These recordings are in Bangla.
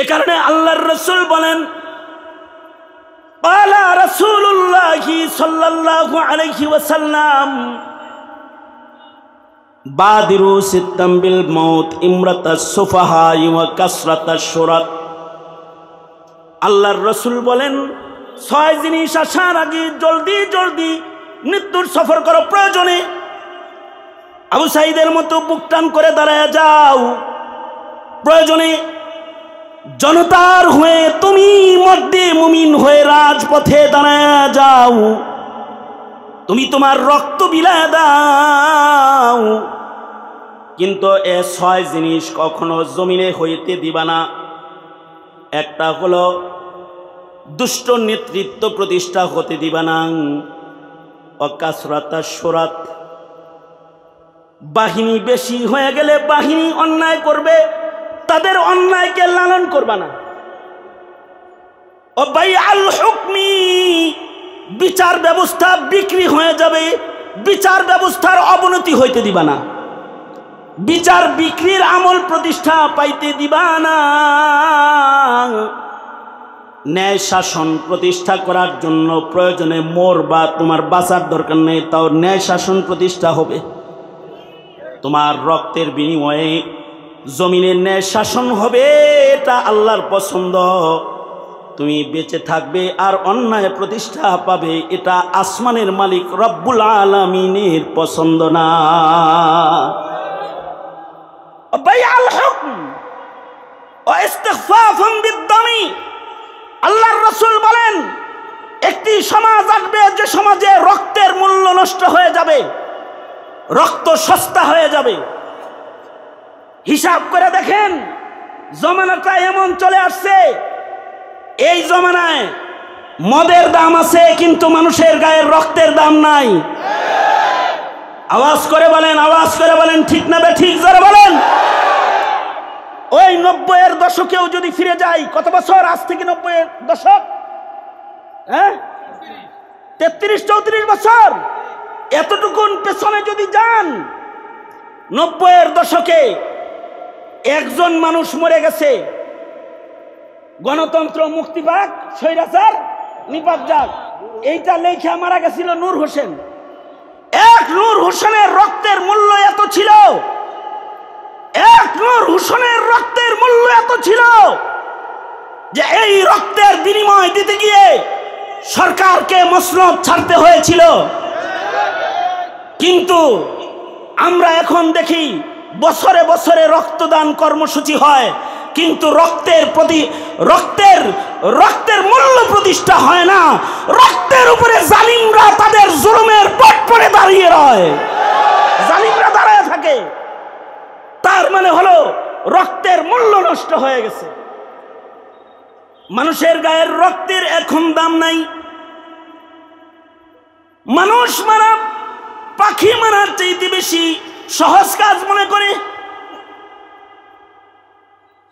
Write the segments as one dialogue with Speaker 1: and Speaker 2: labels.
Speaker 1: এ কারণে আল্লাহর রাসূল বলেন, ক্বালা রাসূলুল্লাহি সাল্লাল্লাহু আলাইহি ওয়াসাল্লাম, বাদিরু সিত্তাম বিল মাউত ইমরাতাস সুফাহা ওয়া কাসরাতাশ শুরাত। আল্লাহর রাসূল বলেন, 6 জিনিস আসার আগে জলদি জলদি মৃত্যুর সফর করো। প্রয়োজনে আবু সাঈদের মতো বুক টান করে দাঁড়ায় যাও, প্রয়োজনে জনতার হয়ে তুমি মর্দে মুমিন হয়ে রাজপথে দাঁড়ায় যাও, তুমি তোমার রক্ত বিলায় দাও, কিন্তু এ 6 জিনিস কখনো জমিনে হইতে দিবা না। একটা হলো দুষ্ট নেতৃত্ব প্রতিষ্ঠা হতে দিবা না, অকাসরাতাশ শুরাত, বাহিনী বেশি হয়ে গেলে বাহিনী অন্যায় করবে, তাদের অন্যায়কে লালন করবা না। ও বাইআল হুকমি, বিচার ব্যবস্থা বিক্রি হয়ে যাবে, বিচার ব্যবস্থার অবনতি হইতে দিবা না, বিচার বিক্রির আমল প্রতিষ্ঠা পাইতে দিবা না। ন্যায় শাসন প্রতিষ্ঠা করার জন্য প্রয়োজনে মোর বা তোমার বাঁচার দরকার নেই, তাও ন্যায় শাসন প্রতিষ্ঠা হবে। তোমার রক্তের বিনিময়ে জমিনের ন্যায় শাসন হবে, এটা আল্লাহর পছন্দ। তুমি বেঁচে থাকবে আর অন্যায় প্রতিষ্ঠা পাবে, এটা আসমানের মালিক রব্বুল আলামিনের পছন্দ না। বাইআল হুকম ওয়া ইস্তিগফাফুন বিদ-দামি, আল্লাহর রাসূল বলেন, একটি সমাজ আসবে যে সমাজে রক্তের মূল্য নষ্ট হয়ে যাবে, রক্ত সস্তা হয়ে যাবে। হিসাব করে দেখেন, জমানাটা এমন চলে আসছে, এই জমানায় মদের দাম আছে কিন্তু মানুষের গায়ের রক্তের দাম নাই। আওয়াজ করে বলেন, আওয়াজ করে বলেন, ঠিক না ঠিক জোরে বলেন। ওই 90-এর দশকেও যদি ফিরে যাই, কত বছর আজ থেকে 90-এর দশক? 33-34 বছর। এতটুকুন পেছনে যদি যান, 90-এর দশকে একজন মানুষ মরে গেছে, গণতন্ত্র মুক্তি পাক, স্বৈরাচার নিপাত যাক, এইটা লেখা মারা গেছিল নূর হোসেন। এক নূর হোসেনের রক্তের মূল্য এত ছিল, এক নূর হোসেনের রক্তের মূল্য এত ছিল যে এই রক্তের বিনিময় দিতে গিয়ে সরকারকে মসনদ ছাড়তে হয়েছিল। কিন্তু আমরা এখন দেখি বছরে বছরে রক্তদান কর্মসূচি হয়, কিন্তু রক্তের মূল্য প্রতিষ্ঠা হয় না। রক্তের উপরে জালিমরা তাদের জুলুমের পটপটে দাঁড়িয়ে রয়, জালিমরা দাঁড়ায় থাকে। তার মানে হলো রক্তের মূল্য নষ্ট হয়ে গেছে। মানুষের গায়ের রক্তের এখন দাম নাই। মানুষ মারা পাখি মারার চাইতে বেশি সহজ কাজ মনে করে।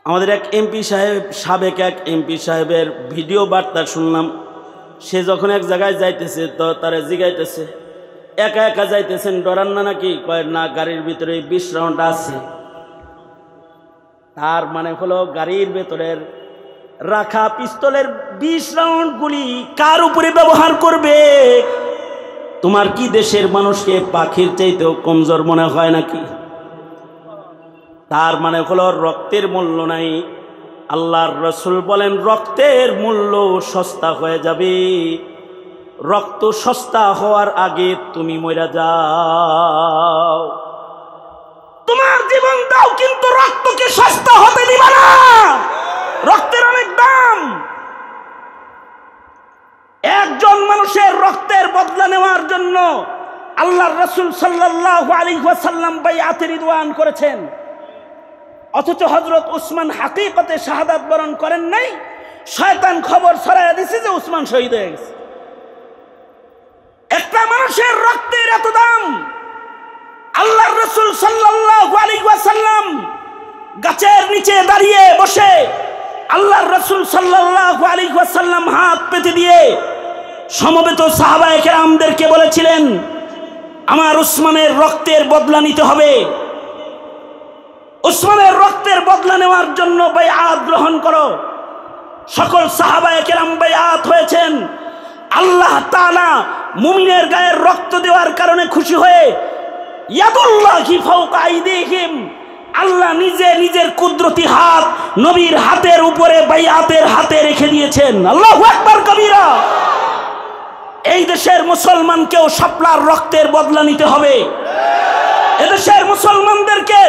Speaker 1: আমাদের এক এমপি সাহেব, সাবেক এক এমপি সাহেবের ভিডিও বার্তা শুনলাম। সে যখন এক জায়গায় যাইতেছে তো তারা জিগাইতেছে, একা একা যাইতেছেন, ডরান না নাকি? কয় না, গাড়ির ভিতরে 20 রাউন্ড আছে। তার মানে হলো গাড়ির ভেতরের রাখা পিস্তলের 20 রাউন্ড গুলি কার উপরে ব্যবহার করবে? তোমার কি দেশের মানুষকে পাখির চাইতেও কমজোর মনে হয় নাকি? তার মানে হলো রক্তের মূল্য নাই। আল্লাহর রাসূল বলেন, রক্তের মূল্য সস্তা হয়ে যাবে। রক্ত সস্তা হওয়ার আগে তুমি মরে যাও। তোমার জীবন দাও, কিন্তু রক্তকে সস্তা হতে দিবা না। রক্তের অনেক দাম। একজন মানুষের রক্তের বদলা নেওয়ার জন্য আল্লাহর রাসূল সাল্লাল্লাহু আলাইহি ওয়াসাল্লাম বাইআতে রিদওয়ান করেছেন, অথচ হযরত উসমান হাকিকতে শাহাদাত বরণ করেন নাই। শয়তান খবর ছড়াইয়া দিছে যে উসমান শহীদ হয়ে গেছে। একটা মানুষের রক্তের এত দাম। আল্লাহর রাসূল সাল্লাল্লাহু আলাইহি ওয়াসাল্লাম গাছের নিচে দাঁড়িয়ে বসে আল্লাহর রাসূল সাল্লাল্লাহু আলাইহি ওয়াসাল্লাম হাত পেতে দিয়ে সমবেত সাহাবায়ে কেরামদেরকে বলেছিলেন, আমার উসমানের রক্তের বদলা নিতে হবে। উসমানের রক্তের বদলা নেওয়ার জন্য বাইআত গ্রহণ করো। সকল সাহাবায়ে কেরাম বাইআত হয়েছেন। আল্লাহ তাআলা মুমিনের গায়ের রক্ত দেওয়ার কারণে খুশি হয়ে ইয়াদুল্লাহি ফাওকা আইদিহিম, আল্লাহ নিজে নিজের কুদরতি হাত নবীর হাতের উপরে বাইআতের হাতে রেখে দিয়েছেন। আল্লাহু আকবার কবীরা। এই দেশের মুসলমানকেও শাপলার রক্তের বদলা নিতে হবে। এদেশের মুসলমানদেরকে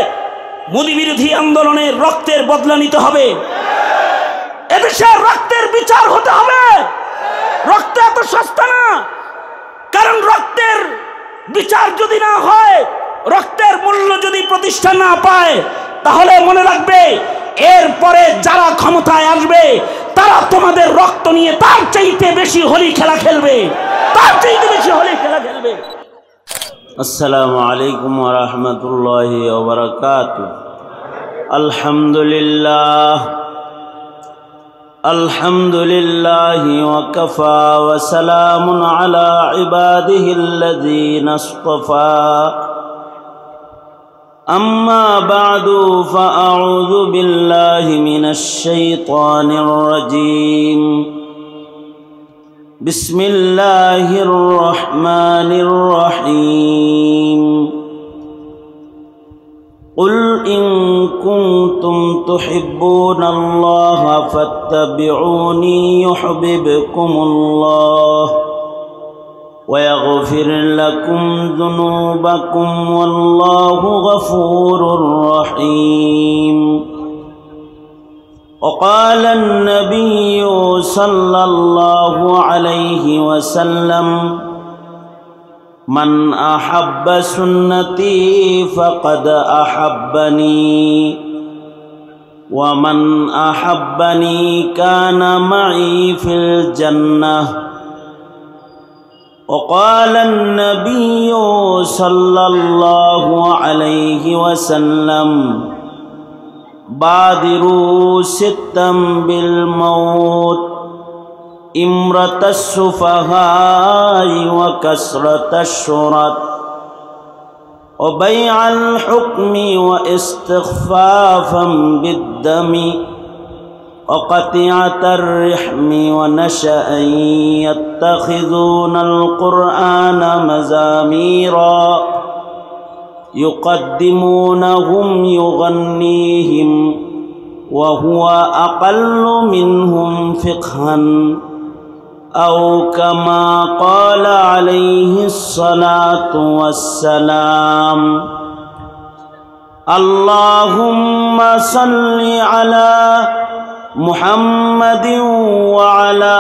Speaker 1: মোদি বিরোধী আন্দোলনের রক্তের বদলা নিতে হবে। এদেশের রক্তের বিচার হতে হবে। রক্ত এত সস্তা না, কারণ রক্তের বিচার যদি না হয়, রক্তের মূল্য যদি প্রতিষ্ঠা না পায়, তাহলে মনে রাখবে এরপরে যারা ক্ষমতায় আসবে তারা তোমাদের রক্ত নিয়ে তার চাইতে বেশি হোলি খেলা খেলবে, তার চাইতে বেশি হোলি খেলা খেলবে।
Speaker 2: আসসালামু আলাইকুম ওয়া রাহমাতুল্লাহি ওয়া বারাকাতুহু। আলহামদুলিল্লাহ আলহামদুলিল্লাহি ওয়া কাফা ওয়া সালামুন আলা ইবাদিহিল্লাযীনা ইসতাফা। আম্মা বা'দু ফাআউযু বিল্লাহি মিনাশ শাইতানির রাজীম। বিসমিল্লাহির রহমানির রহিম। قل إن كنتم تحبون الله فاتبعوني يحببكم الله ويغفر لكم ذنوبكم والله غفور رحيم. وقال النبي صلى الله عليه وسلم من أحب سنتي فقد أحبني ومن أحبني كان معي في الجنة. وقال النبي صلى الله عليه وسلم بادروا ستا بالموت إمرة السفهاء وكسرة الشرط وبيع الحكم واستخفافا بالدم وقطيعة الرحم ونشأ يتخذون القرآن مزاميرا يقدمونهم يغنيهم وهو أقل منهم فقها أو كما قال عليه الصلاة والسلام. اللهم صل على محمد وعلى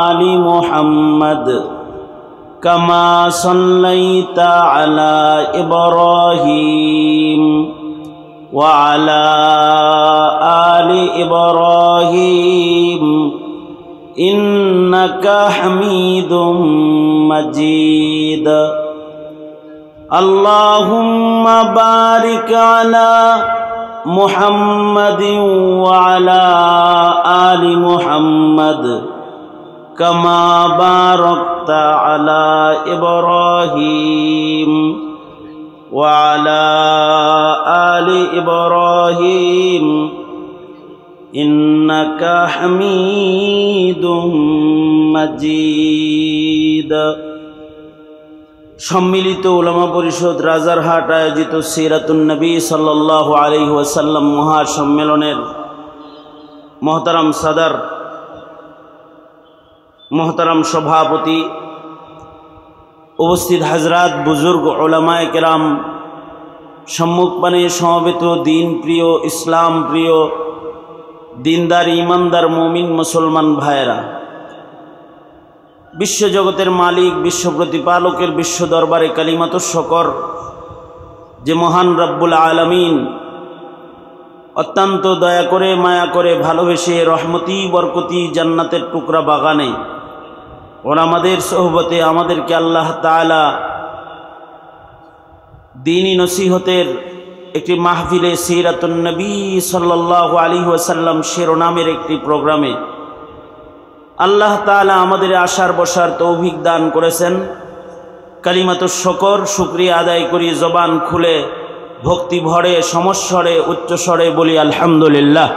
Speaker 2: آل محمد كما صليت على إبراهيم وعلى آل إبراهيم إنك حميد مجيد. اللهم بارك على محمد وعلى آل محمد كما باركت على إبراهيم وعلى آل إبراهيم إنك حميد مجيد. সম্মিলিত উলামা পরিষদ রাজারহাট আয়োজিত সিরাতুন নবী সাল্লাল্লাহু আলাইহি ওয়াসাল্লাম মহাসম্মেলনের মহতারাম সাদার, মহতারাম সভাপতি, উপস্থিত হাজরাত, বুজুর্গ, উলামায়ে কেরাম, সম্মুখপানে সমবেত দিন প্রিয়, ইসলাম প্রিয়, দিনদার, ইমানদার, মুমিন মুসলমান ভাইয়েরা, বিশ্বজগতের মালিক, বিশ্ব প্রতিপালকের বিশ্ব দরবারে কালিমাতুশ শকর যে মহান রব্বুল আলামিন অত্যন্ত দয়া করে, মায়া করে, ভালোবেসে রহমতি বরকতি জান্নাতের টুকরা বাগানে ওর আমাদের সোহবতে আমাদেরকে আল্লাহ তাআলা দ্বীনি নসিহতের একটি মাহফিলে সিরাতুন নবী সাল্লাল্লাহু আলাইহি ওয়াসাল্লাম শিরোনামের একটি প্রোগ্রামে আল্লাহ তাআলা আমাদের আসার বসার তৌফিক দান করেছেন। কালিমাতুশ শকর, শুকরিয়া আদায় করি জবান খুলে ভক্তি ভরে সমস্বরে উচ্চস্বরে বলি আলহামদুলিল্লাহ।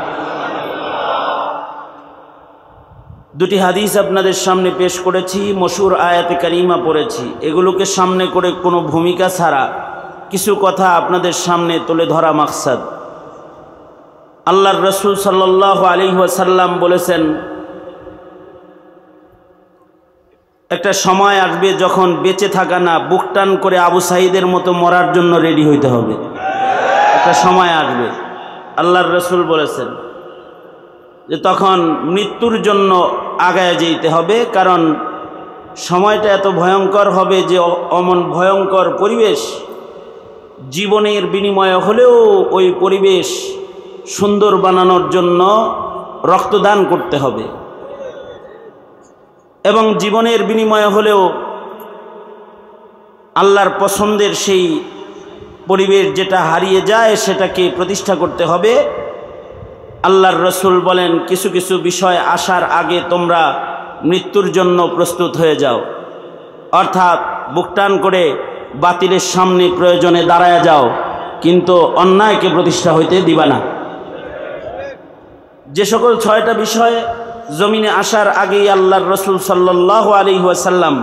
Speaker 2: দুটি হাদিস আপনাদের সামনে পেশ করেছি, মশহুর আয়াতে কারিমা পড়েছি। এগুলোকে সামনে করে কোনো ভূমিকা ছাড়া কিছু কথা আপনাদের সামনে তুলে ধরা মাকসাদ। আল্লাহর রাসূল সাল্লাল্লাহু আলাইহি ওয়াসাল্লাম বলেছেন, একটা সময় আসবে যখন বেঁচে থাকা না, বুক টান করে আবু সাঈদের মতো মরার জন্য রেডি হইতে হবে। একটা সময় আসবে, আল্লাহর রাসূল বলেছেন যে তখন মৃত্যুর জন্য আগায় যেতে হবে, কারণ সময়টা এত ভয়ঙ্কর হবে যে অমন ভয়ঙ্কর পরিবেশ জীবনের বিনিময়ে হলেও ওই পরিবেশ সুন্দর বানানোর জন্য রক্তদান করতে হবে, এবং জীবনের বিনিময়ে হলেও আল্লাহর পছন্দের সেই পরিবেশ যেটা হারিয়ে যায় সেটাকে প্রতিষ্ঠা করতে হবে। আল্লাহর রাসূল বলেন, কিছু কিছু বিষয় আসার আগে তোমরা মৃত্যুর জন্য প্রস্তুত হয়ে যাও, অর্থাৎ বুকটান করে বাতিলের সামনে প্রয়োজনে দাঁড়ায় যাও, কিন্তু অন্যায়কে প্রতিষ্ঠা হইতে দিবা না। যে সকল 6টা বিষয় জমিনে আসার আগেই আল্লাহর রাসূল সাল্লাল্লাহু আলাইহি ওয়াসাল্লাম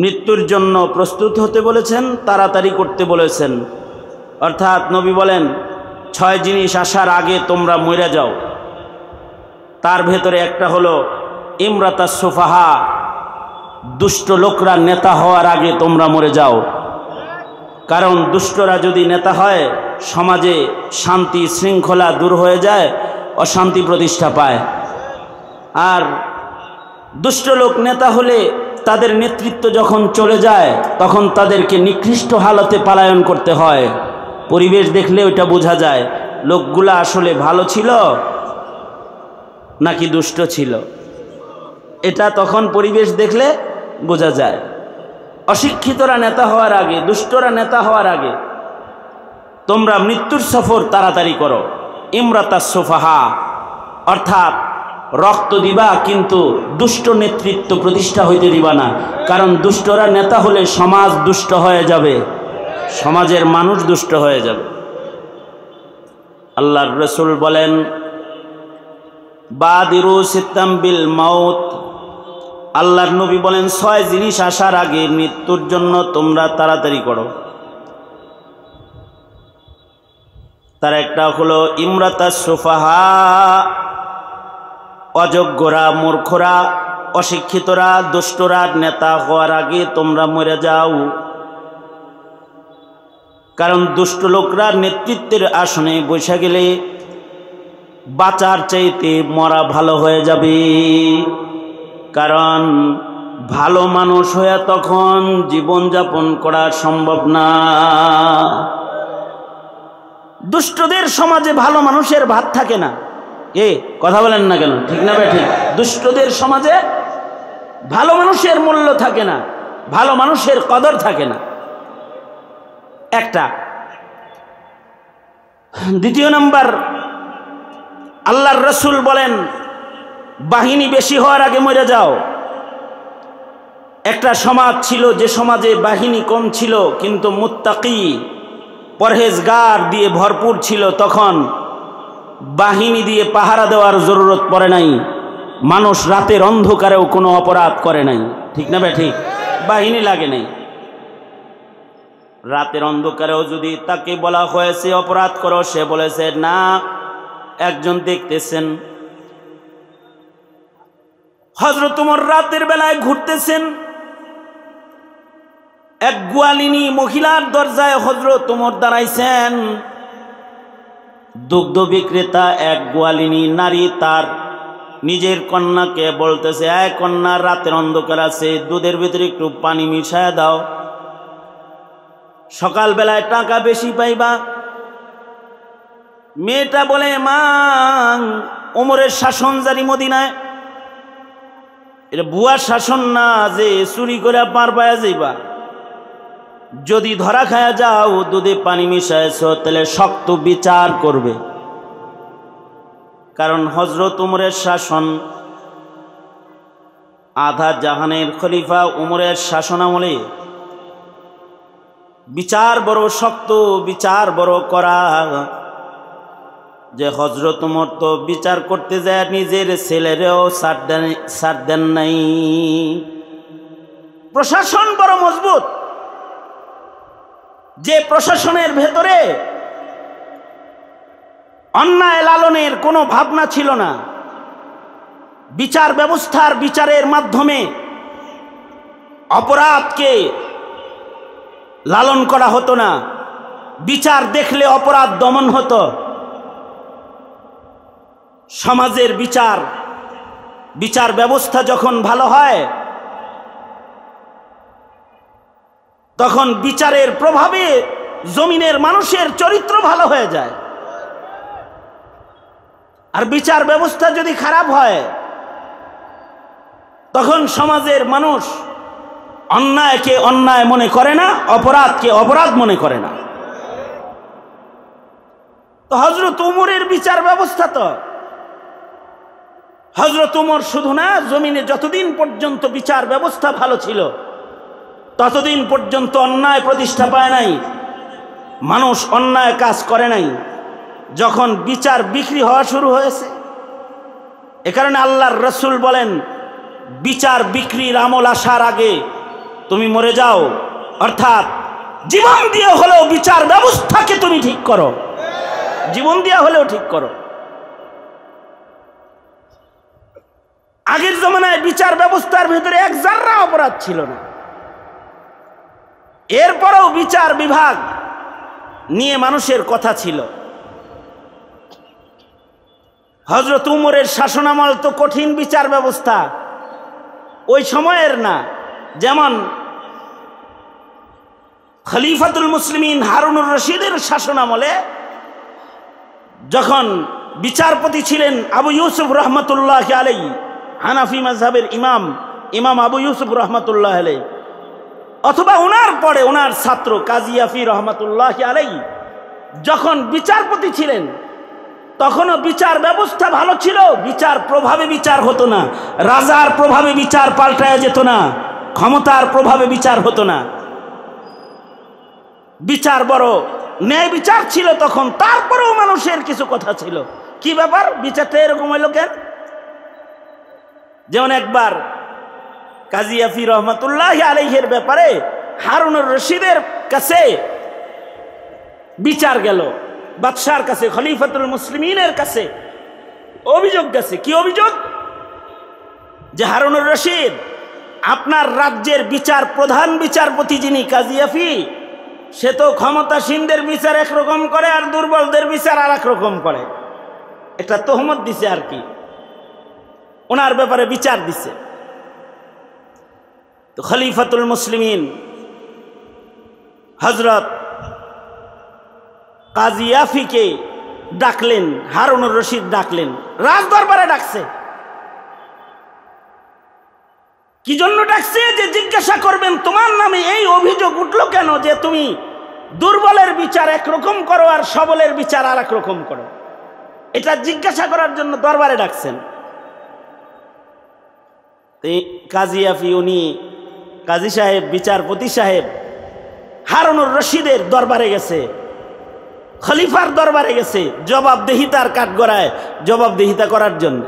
Speaker 2: মৃত্যুর জন্য প্রস্তুত হতে বলেছেন, তাড়াতাড়ি করতে বলেছেন। অর্থাৎ নবী বলেন 6 জিনিস আসার আগে তোমরা মরে যাও। তার ভেতরে একটা হলো ইমরাতাস সুফাহা, দুষ্ট লোকরা নেতা হওয়ার আগে তোমরা মরে যাও। কারণ দুষ্টরা যদি নেতা হয় সমাজে শান্তি শৃঙ্খলা দূর হয়ে যায়, অশান্তি প্রতিষ্ঠা পায়। আর দুষ্ট লোক নেতা হলে তাদের নেতৃত্ব যখন চলে যায় তখন তাদেরকে নিকৃষ্ট হালতে পলায়ন করতে হয়। পরিবেশ দেখলে ওইটা বোঝা যায় লোকগুলা আসলে ভালো ছিল নাকি দুষ্ট ছিল, এটা তখন পরিবেশ দেখলে বোঝা যায়। অশিক্ষিতরা নেতা হওয়ার আগে, দুষ্টরা নেতা হওয়ার আগে তোমরা মৃত্যুর সফর তাড়াতাড়ি করো। ইমরাতাস সুফাহা, অর্থাৎ রক্ত দিবা কিন্তু দুষ্ট নেতৃত্ব প্রতিষ্ঠা হইতে দিবা না, কারণ দুষ্টরা নেতা হলে সমাজ দুষ্ট হয়ে যাবে, সমাজের মানুষ দুষ্ট হয়ে যাবে। আল্লাহর রাসূল বলেন, বাদিরু সিত্তাম বিল মাউত, আল্লাহর নবী বলেন 6 জিনিস আসার আগে মৃত্যুর জন্য তোমরা তাড়াতাড়ি করো। তার একটা হলো ইমরাতাস সুফাহা, অযোগ্যরা, মূর্খরা, অশিক্ষিতরা, দুষ্টরা নেতা হওয়ার আগে তোমরা মরে যাও। কারণ দুষ্ট লোকরা নেতৃত্বের আসনে বসে গেলে বাঁচার চাইতে মরা ভালো হয়ে যাবে। কারণ ভালো মানুষ হয়ে তখন জীবনযাপন করা সম্ভব না। দুষ্টদের সমাজে ভালো মানুষের ভাত থাকে না। কথা বলেন না কেন? ঠিক না ভাই? ঠিক। দুষ্টদের সমাজে ভালো মানুষের মূল্য থাকে না, ভালো মানুষের কদর থাকে না। একটা। দ্বিতীয় নাম্বার, আল্লাহর রাসূল বলেন বাহিনী বেশি হওয়ার আগে মরে যাও। একটা সমাজ ছিল যে সমাজে বাহিনী কম ছিল কিন্তু মুত্তাকি পরহেজগার দিয়ে ভরপুর ছিল, তখন বাহিনী দিয়ে পাহারা দেওয়ার জরুরত পড়ে নাই। মানুষ রাতের অন্ধকারেও কোনো অপরাধ করে নাই। ঠিক না ভাই? ঠিক। বাহিনী লাগে নাই। রাতের অন্ধকারেও যদি তাকে বলা হয়েছে অপরাধ করো, সে বলেছে না, একজন দেখতেছেন। হযরত ওমর রাতের বেলায় ঘুরতেছেন, এক গোয়ালিনী মহিলার দরজায় হযরত ওমর দাঁড়াইছেন। দুগ্ধ বিক্রেতা এক গোয়ালিনী নারী তার নিজের কন্যাকে বলতেছে, এই কন্যা, রাতের অন্ধকার আছে, দুধের ভিতরে একটু পানি মিশায়া দাও, সকালবেলায় টাকা বেশি পাইবা। মেয়েটা বলে, মা, ওমরের শাসন জারি মদিনায়, এটা ভুয়া শাসন না যে চুরি করে পার পায়া যাইবা। যদি ধরা খায়া যাও দুধে পানি মিশাইছ তাহলে শক্ত বিচার করবে। কারণ হযরত ওমরের শাসন, আধা জাহানের খলিফা ওমরের শাসনামলে বিচার বড় শক্ত, বিচার বড় করা। যে হযরত ওমর তো বিচার করতে যায় নিজের ছেলেরেও ছাড় দেন নাই।
Speaker 1: প্রশাসন বড় মজবুত, যে প্রশাসনের ভেতরে অন্যায় লালনের কোনো ভাবনা ছিল না। বিচার ব্যবস্থার বিচারের মাধ্যমে অপরাধকে লালন করা হতো না, বিচার দেখলে অপরাধ দমন হতো। সমাজের বিচার ব্যবস্থা যখন ভালো হয় তখন বিচারের প্রভাবে জমিনের মানুষের চরিত্র ভালো হয়ে যায়। আর বিচার ব্যবস্থা যদি খারাপ হয় তখন সমাজের মানুষ অন্যায়কে অন্যায় মনে করে না, অপরাধকে অপরাধ মনে করে না। তো হযরত ওমরের বিচার ব্যবস্থা তো, হযরত ওমর শুধু না, জমিনে যতদিন পর্যন্ত বিচার ব্যবস্থা ভালো ছিল ততদিন পর্যন্ত অন্যায় প্রতিষ্ঠা পায় নাই, মানুষ অন্যায় কাজ করে নাই। যখন বিচার বিক্রি হওয়া শুরু হয়েছে, এ কারণে আল্লাহর রাসূল বলেন, বিচার বিক্রির আমল আসার আগে তুমি মরে যাও, অর্থাৎ জীবন দিয়ে হলেও বিচার ব্যবস্থাকে তুমি ঠিক করো, জীবন দিয়ে হলেও ঠিক করো। আগের জমানায় বিচার ব্যবস্থার ভিতরে এক জাররা অপরাধ ছিল না, এরপরেও বিচার বিভাগ নিয়ে মানুষের কথা ছিল। হযরত ওমরের শাসনামল তো কঠিন বিচার ব্যবস্থা, ওই সময়ের না। যেমন খলিফাতুল মুসলিমিন হারুনুর রশিদের শাসনামলে যখন বিচারপতি ছিলেন আবু ইউসুফ রহমতুল্লাহ আলাইহি, হানাফি মাযহাবের ইমাম আবু ইউসুফ রহমতুল্লাহ আলাইহি, অথবা ওনার পরে ওনার ছাত্র কাজী ইয়াফি রহমতুল্লাহ আলাইহি যখন বিচারপতি ছিলেন, তখনও বিচার ব্যবস্থা ভালো ছিল। বিচার প্রভাবে বিচার হতো না, রাজার প্রভাবে বিচার পাল্টায় যেত না, ক্ষমতার প্রভাবে বিচার হতো না। বিচার বড় ন্যায় বিচার ছিল তখন। তারপরেও মানুষের কিছু কথা ছিল, কি ব্যাপার বিচারটা এরকম হইল কেন? যেমন একবার কাজী ইয়াফি রহমতুল্লাহ আলাইহির ব্যাপারে হারুনুর রশিদের কাছে বিচার গেল, বাদশার কাছে, খলিফাতুল মুসলিমিনের কাছে অভিযোগ গেছে। কি অভিযোগ? যে হারুনুর রশিদ, আপনার রাজ্যের প্রধান বিচারপতি যিনি কাজী ইয়াফি, সে তো ক্ষমতাসীনদের বিচার একরকম করে আর দুর্বলদের বিচার আর এক রকম করে। একটা তোহমত দিছে আর কি, ওনার ব্যাপারে বিচার দিছে। তো খলিফাতুল মুসলিমিন হযরত কাজী ইয়াফিকে ডাকলেন, হারুনুর রশিদ ডাকলেন, রাজ দরবারে ডাকছে। কি জন্য ডাকছে? যে জিজ্ঞাসা করবেন তোমার নামে এই অভিযোগ উঠলো কেন যে তুমি দুর্বলের বিচার একরকম করো আর সবলের বিচার আর এক রকম করো। এটা জিজ্ঞাসা করার জন্য দরবারে ডাকছেন। কাজী ইয়াফি, উনি কাজী সাহেব, বিচারপতি সাহেব হারুনুর রশিদের দরবারে গেছে, খলিফার দরবারে গেছে জবাবদিহিতার কাঠগড়ায় জবাবদিহিতা করার জন্য।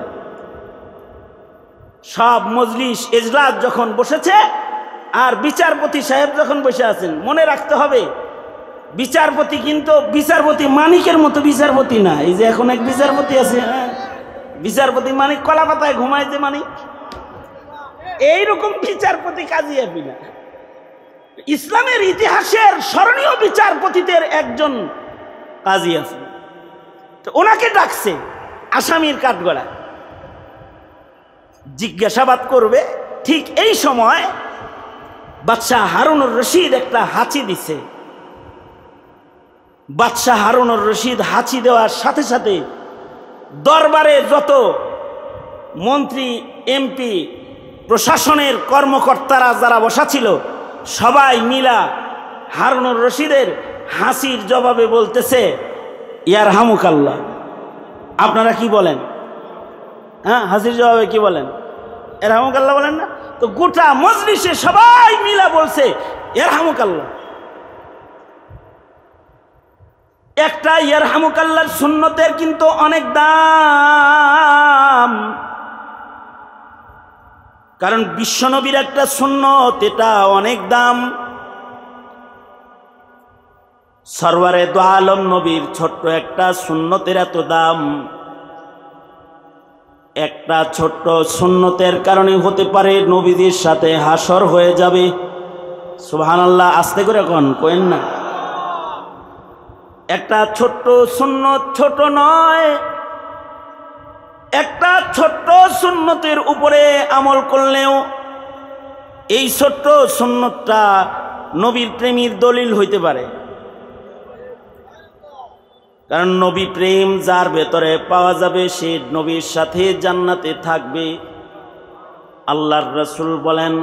Speaker 1: সব মজলিস এজলাস যখন বসেছে আর বিচারপতি সাহেব যখন বসে আছেন, মনে রাখতে হবে বিচারপতি কিন্তু বিচারপতি মানিকের মতো বিচারপতি না। এই যে এখন এক বিচারপতি আছে, বিচারপতি মানিক কলা পাতায় ঘুমায় যে মানিক, এইরকম বিচারপতি কাজী ইয়াফি না। ইসলামের ইতিহাসের স্মরণীয় বিচারপতিদের একজন কাজী ইয়াফি। তো ওনাকে ডাকছে আসামির কাঠগড়া, জিজ্ঞাসাবাদ করবে। ঠিক এই সময় বাদশাহ হারুনুর রশিদ একটা হাঁচি দিছে। বাদশাহ হারুনুর রশিদ হাঁচি দেওয়ার সাথে সাথে দরবারে যত মন্ত্রী, এমপি, প্রশাসনের কর্মকর্তারা যারা বসা ছিল সবাই মিলা হারুনুর রশিদের হাসির জবাবে বলতেছে, ইয়ারহামুকাল্লাহ। আপনারা কি বলেন? হ্যাঁ, হাসির জবাবে কি বলেন? ইয়ারহামুকাল্লাহ বলেন না? তো গোটা মজলিসে সবাই মিলা বলছে ইয়ারহামুকাল্লাহ। একটা ইয়ারহামুকাল্লাহর সুন্নতের কিন্তু অনেক দাম, কারণ বিশ্বনবীর একটা সুন্নত, এটা অনেক দাম। সরওয়ারে দো আলম নবীর ছোট্ট একটা সুন্নতের এত দাম। একটা ছোট্ট সুন্নতের কারণে হতে পারে নবীদের সাথে হাসর হয়ে যাবে। সুবহানাল্লাহ, আস্তে করে কোয়েন না। একটা ছোট্ট সুন্নত ছোট নয়, একটা ছোট্ট সুন্নতের উপরে আমল করলেও এই ছোট্ট সুন্নতটা নবীর প্রেমের দলিল হইতে পারে। কারণ নবী প্রেম যার ভেতরে পাওয়া যাবে সে নবীর সাথে জান্নাতে থাকবে। আল্লাহর রাসূল বলেন,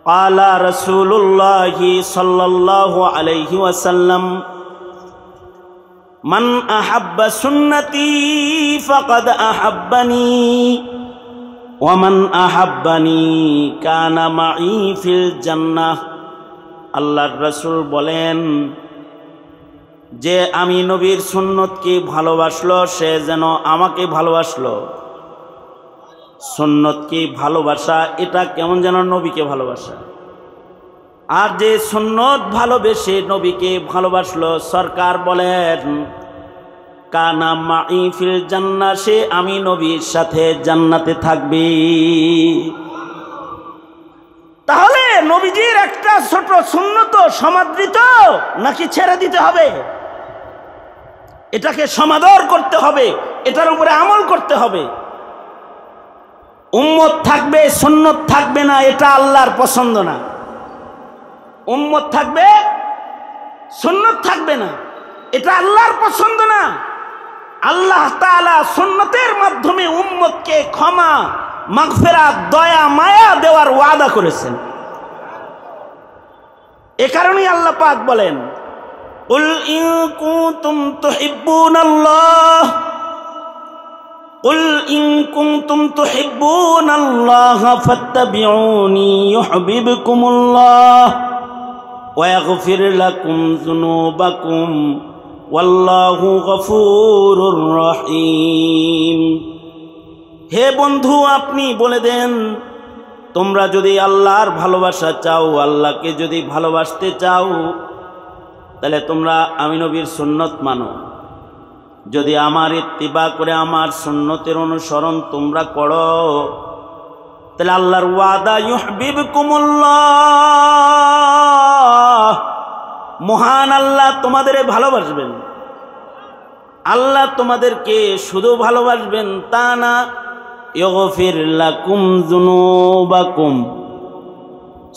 Speaker 1: ক্বালা রাসূলুল্লাহি সাল্লাল্লাহু আলাইহি ওয়াসাল্লাম, মান আহাব্বা সুন্নতি ফাকাদ আহাব্বানি ওয়া মান আহাব্বানি কানা মাই ফিল জান্নাহ। আল্লাহর রাসূল বলেন, যে আমি নবীর সুন্নতকে ভালোবাসলো সে যেন আমাকে ভালোবাসলো। সুন্নতকে ভালোবাসা এটা কেমন যেন নবীকে ভালোবাসা। আর যে সুন্নত ভালোবেসে নবীকে ভালোবাসলো, সরকার বলেন কানা মাই ফিল জান্নাহ, সে আমি নবীর সাথে জান্নাতে থাকবে। তাহলে নবীজির একটা ছোট সুন্নত সমাদৃত নাকি ছেড়ে দিতে হবে? এটাকে সমাদর করতে হবে, এটার উপরে আমল করতে হবে। উম্মত থাকবে সুন্নত থাকবে না, এটা আল্লাহর পছন্দ না। উম্মত থাকবে সুন্নত থাকবে না, এটা আল্লাহর পছন্দ না। আল্লাহ তাআলা সুন্নতের মাধ্যমে উম্মতকে ক্ষমা, মাগফিরাত, দয়া, মায়া দেওয়ার ওয়াদা করেছেন। এ কারণেই আল্লাহ পাক বলেন, কুল ইন কুনতুম তুহিব্বুনাল্লাহ, কুল ইন কুনতুম তুহিব্বুনাল্লাহ ফাত্তাবিউনি ইউহিব্বুকুমুল্লাহ ওয়া ইয়াগফির লাকুম যুনুবাকুম ওয়াল্লাহু গফুরুর রহিম। হে বন্ধু, আপনি বলে দেন, তোমরা যদি আল্লাহর ভালোবাসা চাও, আল্লাহকে যদি ভালোবাসতে চাও, তাহলে তোমরা আমি নবীর সুন্নত মানো। যদি আমার ইত্তিবা করে আমার সুন্নতের অনুসরণ তোমরা করো, তাহলে আল্লাহর ওয়াদা ইউহিব্বুকুমুল্লাহ, মহান আল্লাহ তোমাদের ভালোবাসবেন। আল্লাহ তোমাদেরকে শুধু ভালোবাসবেন তা না, ইগফির লাকুম যুনুবাকুম,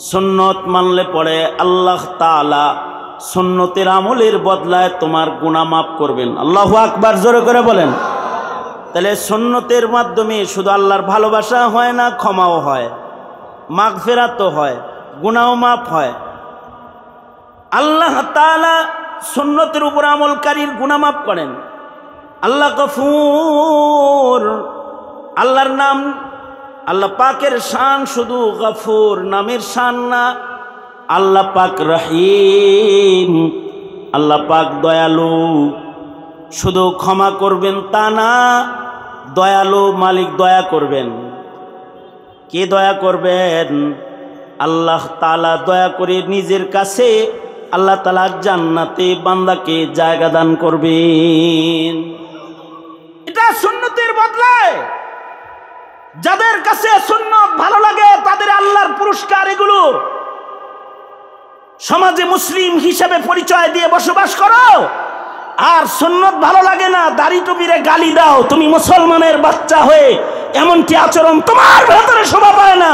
Speaker 1: সুন্নত মানলে পরে আল্লাহ তাআলা সুন্নতের আমলের বদলায় তোমার গুনাহ মাফ করবেন। আল্লাহু আকবার, জোরে করে বলেন। তাহলে সুন্নতের মাধ্যমে শুধু আল্লাহর ভালোবাসা হয় না, ক্ষমাও হয়, মাগফিরাতও হয়, গুনাহও মাফ হয়। আল্লাহ তাআলা সুন্নতের উপর আমলকারীর গুনাহ মাফ করেন। আল্লাহ গফুর, আল্লাহর নাম, আল্লাহ পাকের শান শুধু গফুর নামের শান না, আল্লাহ পাক রহিম, আল্লাহ পাক দয়ালু। শুধু ক্ষমা করবেন তা না, দয়ালু মালিক দয়া করবেন। কে দয়া করবেন? আল্লাহ তাআলা দয়া করে নিজের কাছে আল্লাহ তাআলা জান্নাতে বান্দাকে জায়গা দান করবেন। এটা সুন্নতের বদলায় যাদের কাছে সুন্নত ভালো লাগে তাদের আল্লাহর পুরস্কার এগুলো। সমাজে মুসলিম হিসেবে পরিচয় দিয়ে বসবাস করো, আর সুন্নত ভালো লাগে না, দাড়ি টুপিরে গালি দাও, তুমি মুসলমানের বাচ্চা হয়ে এমনটি আচরণ তোমার ভেতরে শোভা পায় না।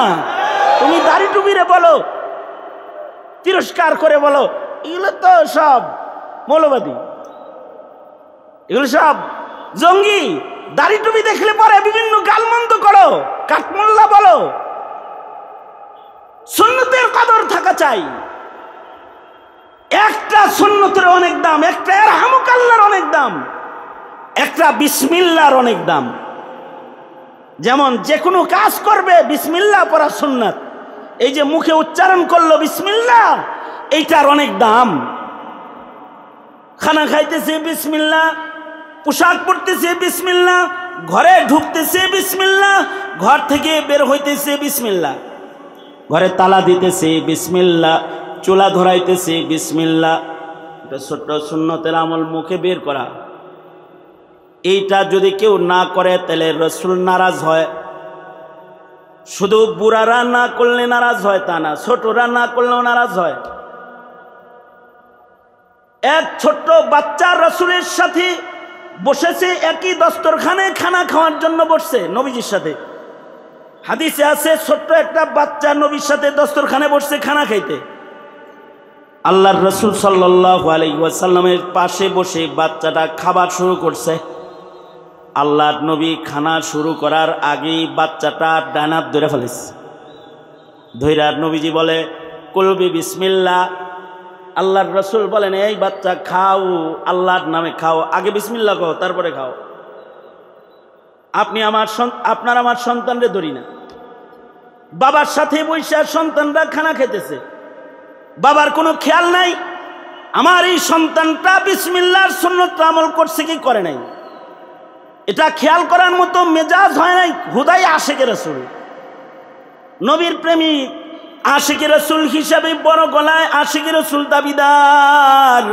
Speaker 1: তুমি দাড়ি টুপিরে বলো, তিরস্কার করে বলো, এগুলো তো সব মৌলবাদী, এগুলো সব জঙ্গি। দাড়ি টুপি দেখলে পরে বিভিন্ন গালমন্দ করো, কাঠমোল্লা বলো। সুন্নতের কদর থাকা চাই। একটা সুন্নতের অনেক দাম, একটা ইরহামুকাল্লাহর অনেক দাম, একটা বিসমিল্লাহর অনেক দাম। যেমন যে কোনো কাজ করবে বিসমিল্লাহ পড়া সুন্নাত। এই যে মুখে উচ্চারণ করলো বিসমিল্লাহ, এইটার অনেক দাম। খানা খাইতেছে বিসমিল্লাহ, পোশাক পরতেছে বিসমিল্লাহ, ঘরে ঢুকতেছে বিসমিল্লাহ, ঘর থেকে বের হইতেছে বিসমিল্লাহ, ঘরে তালা দিতেছে বিসমিল্লাহ, চুলা ধরাইতেছে বিসমিল্লাহ। এটা ছোট্ট সুন্নতের আমল, মুখে বের করা। এইটা যদি কেউ না করে তাহলে রাসূল নারাজ হয়। শুধু বুড়ারা না করলে নারাজ হয় তা না, ছোটরা না করলেও নারাজ হয়। এক ছোট্ট বাচ্চা রাসূলের সাথে বসেছে, একই দস্তরখানে খানা খাওয়ার জন্য বসছে নবীজির সাথে। হাদিসে আছে ছোট্ট একটা বাচ্চা নবীর সাথে দস্তরখানে বসছে খানা খাইতে। আল্লাহর রাসূল সাল্লাল্লাহু আলাইহি ওয়াসাল্লামের পাশে বসে বাচ্চাটা খাবার শুরু করছে। আল্লাহর নবী খানা শুরু করার আগেই বাচ্চাটা ডানাত ধরে ফেলেছে। ধৈরা নবীজি বলে কুলবি বিসমিল্লাহ। আল্লাহর রাসূল বলেন এই বাচ্চা খাও, আল্লাহর নামে খাও, আগে বিসমিল্লাহ কও তারপরে খাও। আপনার আমার সন্তানরে ধরি না। বাবার সাথে বৈশা সন্তানরা খানা খেতেছে, বাবার কোনো খেয়াল নাই আমার এই সন্তানটা বিসমিল্লাহর সুন্নাত আমল করছে কি করে নাই। এটা খেয়াল করার মতো মেজাজ হয় নাই। হুদাই আশিকে রাসূল, নবীর প্রেমিক, আশিকে রাসূল হিসাবে বড় গলায় আশিকে রাসূল দাবিদার,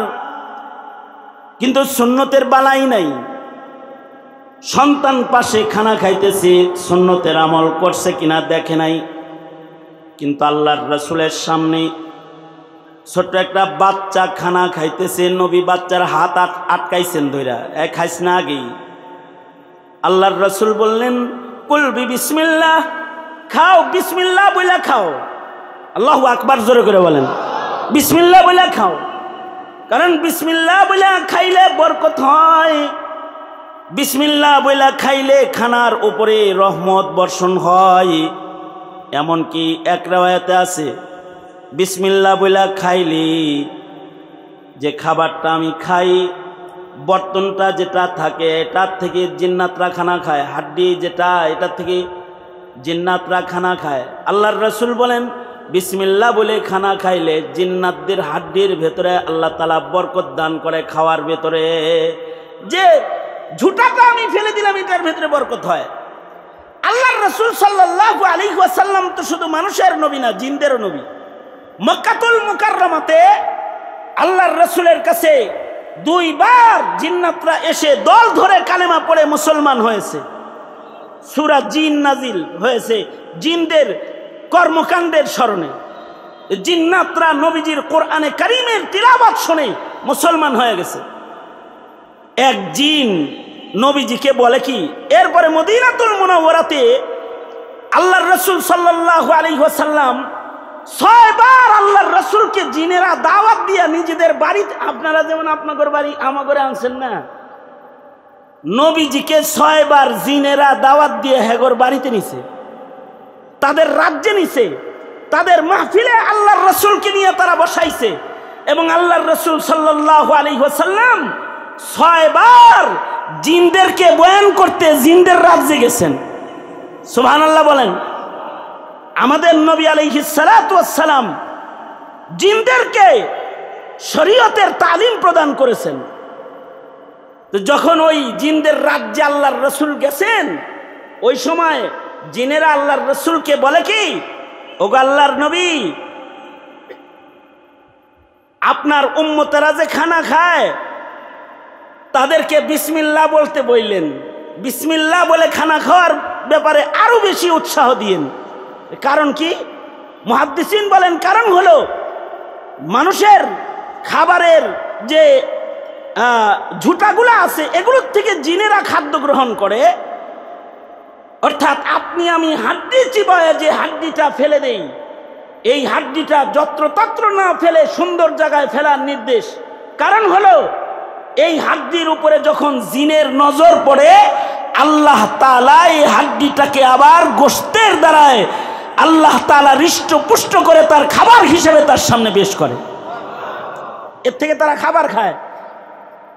Speaker 1: কিন্তু সুন্নতের বালাই নাই। সন্তান পাশে খানা খাইতেছে, সুন্নতের আমল করছে কিনা দেখে নাই। কিন্তু আল্লাহর রাসূলের সামনে ছোট্ট একটা বাচ্চা খানা খাইতেছে, নবী বাচ্চার হাত আটকাইছেন ধইরা, খাইস না আগেই। আল্লাহর রাসূল বললেন কুলবি বিসমিল্লাহ, খাও বিসমিল্লাহ বইলা খাও। আল্লাহু আকবার জোরে করে বলেন, বিসমিল্লাহ বইলা খাও। কারণ বিসমিল্লাহ বইলা খাইলে বরকত হয়, বিসমিল্লাহ বইলা খাইলে খানার উপরে রহমত বর্ষণ হয়। এমনকি এক riwayate আছে বিসমিল্লাহ বইলা খাইলে যে খাবারটা আমি খাই, বর্তনটা যেটা থাকে এটার থেকে জিন্নাতরা খানা খায়, হাড্ডি যেটা এটার থেকে জিন্নাতরা খানা খায়। আল্লাহর রাসূল বলেন বিসমিল্লাহ বলে খানা খাইলে জিন্নাতদের হাড্ডির ভেতরে আল্লাহ তাআলা বরকত দান করে, খাওয়ার ভেতরে যে ঝুটাটা আমি ফেলে দিলাম এটার ভেতরে বরকত হয়। আল্লাহর রাসূল সাল্লাল্লাহু আলাইহি ওয়াসাল্লাম তো শুধু মানুষের নবী না, জিনদেরও নবী। মক্কাতুল মুকাররমাতে আল্লাহর রাসূলের কাছে 2 বার জিন্নাতরা এসে দল ধরে কালেমা পড়ে মুসলমান হয়েছে। সূরা জিন নাজিল হয়েছে জিনদের কর্মকাণ্ডের স্মরণে। জিন্নাতরা নবীজির কোরআনে কারীমের তিলাওয়াত শুনে মুসলমান হয়ে গেছে। এক জিন নবীজিকে বলে কি, এরপরে মদিনাতুল মুনাওয়ারাতে আল্লাহর রাসূল সাল্লাল্লাহু আলাইহি ওয়াসাল্লাম 6 বার আল্লাহর রাসূলকে জিনেরা দাওয়াত দিয়া নিজেদের বাড়িতে, আপনারা যেমন আপনাদের বাড়ি আমাগরে আনছেন না, নবীজিকে 6 বার জিনেরা দাওয়াত দিয়ে হেগর বাড়িতে নিছে, তাদের রাজ্যে নিছে, তাদের মাহফিলে আল্লাহর রাসূলকে নিয়ে তারা বসাইছে। এবং আল্লাহর রাসূল সাল্লাল্লাহু আলাইহি ওয়াসাল্লাম 6 বার জিনদেরকে বয়ান করতে জিনদের রাজ্যে গেছেন। সুবহানাল্লাহ বলেন। আমাদের নবী আলাইহিস সালাতু ওয়াস সালাম জিনদেরকে শরীয়তের তালিম প্রদান করেছেন। তো যখন ওই জিনদের রাজ্যে আল্লাহর রাসূল গেছেন, ওই সময় জিনেরা আল্লাহর রাসূলকে বলে কি, ওগো আল্লাহর নবী, আপনার উম্মতেরা যে খানা খায় তাদেরকে বিসমিল্লাহ বলতে বললেন, বিসমিল্লাহ বলে খানা খাওয়ার ব্যাপারে আরো বেশি উৎসাহ দিয়েন। কারণ কি? মুহাদ্দিসিন বলেন কারণ হলো মানুষের খাবারের যে ঝুটাগুলো আছে এগুলোর থেকে জিনেরা খাদ্য গ্রহণ করে। অর্থাৎ আপনি আমি হাড্ডি চিবায় যে হাড্ডিটা ফেলে দেই, এই হাড্ডিটা যত্রতত্র না ফেলে সুন্দর জায়গায় ফেলার নির্দেশ। কারণ হলো এই হাড্ডির উপরে যখন জিনের নজর পড়ে, আল্লাহ তাআলা এই হাড্ডিটাকে আবার গোশতের দ্বারায় আল্লাহ তাআলা হৃষ্টপুষ্ট করে তার খাবার হিসেবে তার সামনে পেশ করে। এর থেকে তারা খাবার খায়।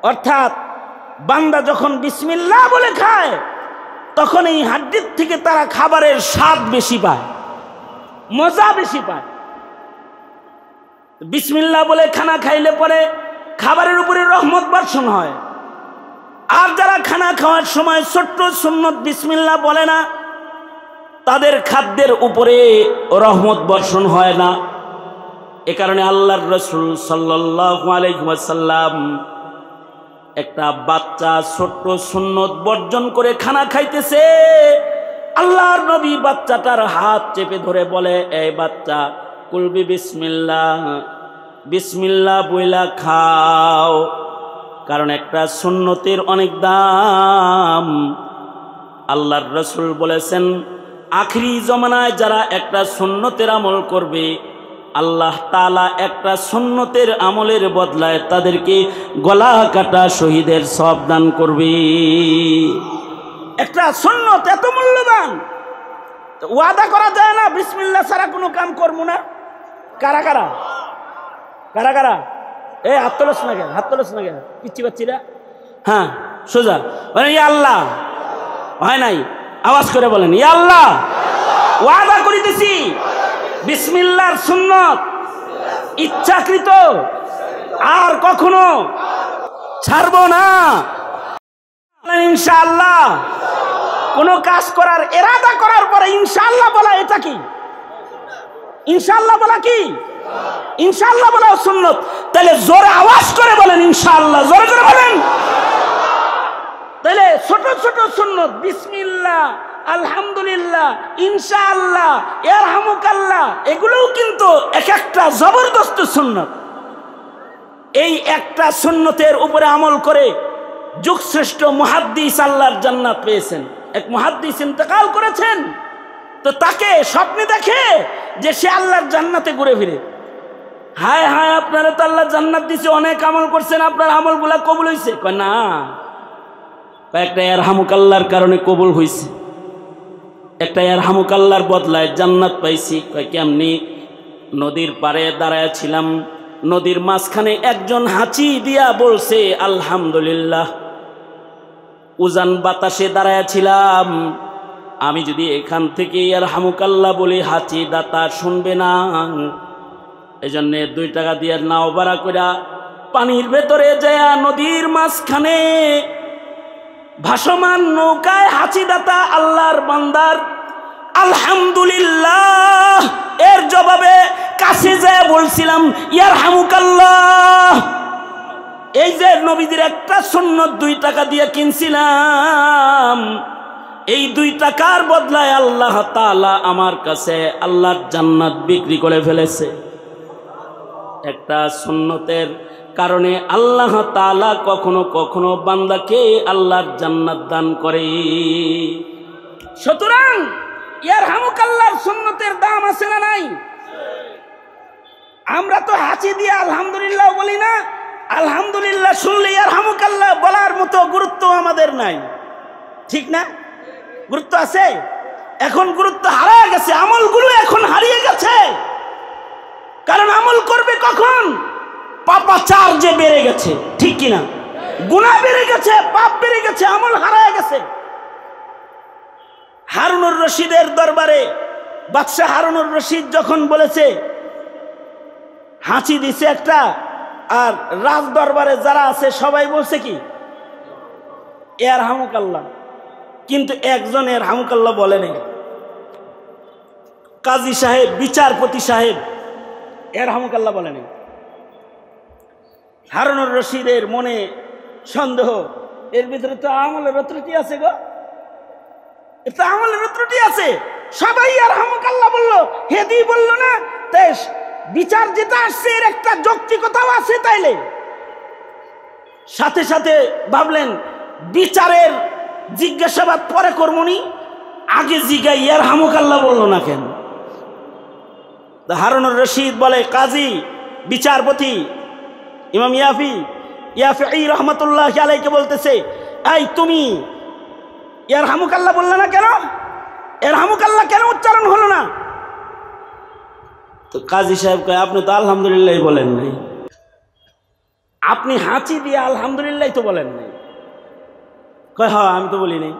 Speaker 1: অর্থাৎ বান্দা যখন বিসমিল্লাহ বলে খায় তখন এই হাড্ডির থেকে তারা খাবারের স্বাদ বেশি পায়, মজা বেশি পায়। বিসমিল্লাহ বলে খানা খাইলে পরে খাবারের উপরে রহমত বর্ষণ হয়। আর যারা খানা খাওয়ার সময় ছোট্ট সুন্নত বিসমিল্লাহ বলে না, তাদের খাদ্যের উপরে রহমত বর্ষণ হয় না। এ কারণে আল্লাহর রাসূল সাল্লাল্লাহু আলাইহি ওয়াসাল্লাম একটা বাচ্চা ছোট্ট সুন্নত বর্জন করে খানা খাইতেছে, আল্লাহর নবী বাচ্চাটার হাত চেপে ধরে বলে, এই বাচ্চা কুলবি বিসমিল্লাহ, বিসমিল্লাহ বইলা খাও, কারণ একটা সুন্নতের অনেক দাম। আল্লাহর রাসূল বলেছেন, আখিরি জমানায় যারা একটা সুন্নতের আমল করবে, আল্লাহ তাআলা একটা সুন্নতের আমলের বদলায় তাদেরকে গলা কাটা শহীদের সওয়াব দান করবে। একটা সুন্নত এত মূল্যবান, ওয়াদা করা যায় না বিসমিল্লাহ ছাড়া কোনো কাম করবো না। কারা কারা কারা কারা এই হাত তোলস না কেন, হাত তোলস না কেন, পিচ্ছি পাচ্ছিরা? হ্যাঁ সোজা বলেন, ইয়া আল্লাহ। হয় নাই? আওয়াজ করে বলেন, ইয়া আল্লাহ, ওয়াদা করিতেছি বিসমিল্লাহর সুন্নত ইচ্ছাকৃত আর কখনো ছাড়ব না। ইনশাআল্লাহ। কোন কাজ করার ইরাদা করার পরে ইনশাআল্লাহ বলা, এটা কি? ইনশাআল্লাহ বলা কি? ইনশাআল্লাহ বলা সুন্নত। তাহলে জোরে আওয়াজ করে বলেন ইনশাআল্লাহ, জোরে করে বলেন। তাহলে ছোট ছোট সুন্নত বিসমিল্লাহ, আলহামদুলিল্লাহ, ইনশাআল্লাহ, ইয়ারহামুকাল্লাহ, এগুলোও কিন্তু এক একটা জবরদস্ত সুন্নত। এই একটা সুন্নতের উপরে আমল করে যুগশ্রেষ্ঠ মুহাদ্দিস আল্লাহর জান্নাত পেয়েছেন। এক মুহাদ্দিস ইন্তেকাল করেছেন, তো তাকে স্বপ্নে দেখে যে সে আল্লাহর জান্নাতে ঘুরে ফিরে। হায় হায়, আপনারা তো আল্লাহ জান্নাত দিছে, অনেক আমল করছেন, আপনার আমলগুলা কবুল হয়েছে? কয় না, একটা ইয়ারহামুকাল্লাহর কারণে কবুল হয়েছে, একটা ইয়ারহামুকাল্লাহর বদলায় জান্নাত পাইছি। কয় কেমনি? নদীর পাড়ে দাঁড়ায় ছিলাম, নদীর মাঝখানে একজন হাঁচি দিয়া বলছে আলহামদুলিল্লাহ। উজান বাতাসে দাঁড়ায় ছিলাম, আমি যদি এখান থেকে ইয়ারহামুকাল্লাহ বলি হাঁচি দাতা শুনবে না, এই জন্য 2 টাকা দিয়ে নাও ভাড়া কইরা পানির ভেতরে যায় নদীর মাঝখানে ভাসমান নৌকায় হাঁচি দাতা আল্লাহর বান্দার আলহামদুলিল্লাহ এর জবাবে কাছে যায় বলছিলাম ইয়ারহামুকাল্লাহ। এই যে নবীদের একটা সুন্নত 2 টাকা দিয়ে কিনছিলাম, এই 2 টাকার বদলায় আল্লাহ তাআলা আমার কাছে আল্লাহর জান্নাত বিক্রি করে ফেলেছে। একটা সুন্নতের কারণে আল্লাহ তাআলা কখনো কখনো বান্দাকে আল্লাহর জান্নাত দান করে। সুতরাং ইয়ারহামুকাল্লাহর সুন্নতের দাম আছে না নাই? আমরা তো হাঁচি দিয়ে আলহামদুলিল্লাহ বলি না, আলহামদুলিল্লাহ শুনলে ইয়ারহামুকাল্লাহ বলার মতো গুরুত্ব আমাদের নাই, ঠিক না? গুরুত্ব আছে? এখন গুরুত্ব হারিয়ে গেছে, আমলগুলো এখন হারিয়ে গেছে। কারণ আমল করবে কখন? পাপাচার যে বেড়ে গেছে, ঠিক কিনা? গুনাহ বেড়ে গেছে, পাপ বেড়ে গেছে, আমল হারিয়ে গেছে। হারুনুর রশিদের দরবারে বাদশাহ হারুনুর রশিদ যখন বলেছে, হাঁচি দিছে একটা, আর রাজ দরবারে যারা আছে সবাই বলছে কি ইয়ারহামুকাল্লাহ, কিন্তু একজন ইয়ারহামুকাল্লাহ বলে নাই। কাজী সাহেব, বিচারপতি সাহেব ইয়ারহামুকাল্লাহ বলে নাই। হারুনুর রশিদের মনে সন্দেহ, এর ভিতরে তো আমলের ত্রুটি আছে গো, এটা আমলের ত্রুটি আছে। সবাই ইয়ারহামুকাল্লাহ বললো, হেদি বললো না, তাই বিচার যেটা আসছে এর একটা যৌক্তিকতাও আছে। তাইলে সাথে সাথে ভাবলেন বিচারের জিজ্ঞাসাবাদ পরে করবনি, আগে জিজ্ঞাই ইয়ারহামুকাল্লাহ বললো না কেন? হারুনুর রশিদ বলে, কাজী, বিচারপতি ইমাম ইয়াফি রহমতুল্লাহ আলাইকে বলতেছে, এই তুমি ইয়ারহামুকাল্লাহ বললে না কেন? ইয়ারহামুকাল্লাহ কেন উচ্চারণ হলো না? তো কাজী সাহেব কয়, আপনি তো আলহামদুলিল্লাহ বলেন নাই, আপনি হাঁচি দিয়ে আলহামদুলিল্লাহ তো বলেন নাই। কয় হ্যাঁ, আমি তো বলি নাই।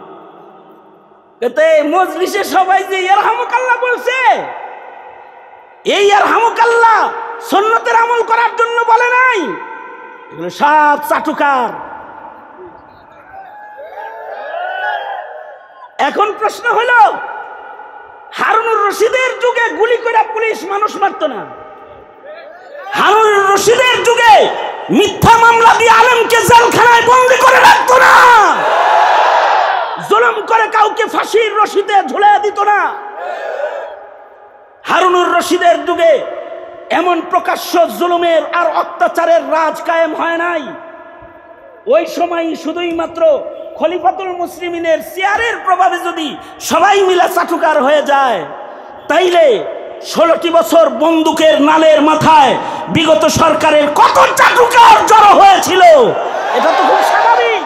Speaker 1: মজলিসে সবাই যে ইয়ারহামুকাল্লাহ বলছে, এই ইয়ারহামুকাল্লাহ সুন্নতের আমল করার জন্য বলে নাই, এগুলো সব চাটুকার। এখন প্রশ্ন হলো, হারুনুর রশিদের যুগে গুলি করে পুলিশ মানুষ মারত না, হারুনুর রশিদের যুগে মিথ্যা মামলা দিয়ে আলেমকে জেলখানায় বন্দি করে রাখতো না, জুলুম করে কাউকে ফাঁসির রশিতে ঝুলিয়ে দিত না। হারুনুর রশিদের যুগে এমন প্রকাশ্য জুলুমের আর অত্যাচারের রাজ কায়েম হয় নাই। ওই সময় শুধুই মাত্র খলিফাতুল মুসলিমিনের চেয়ারের প্রভাবে যদি সবাই মিলে চাটুকার হয়ে যায়, তাইলে 16টি বছর বন্দুকের নালের মাথায় বিগত সরকারের কত চাটুকার জড়ো হয়েছিল, এটা তো খুব স্বাভাবিক।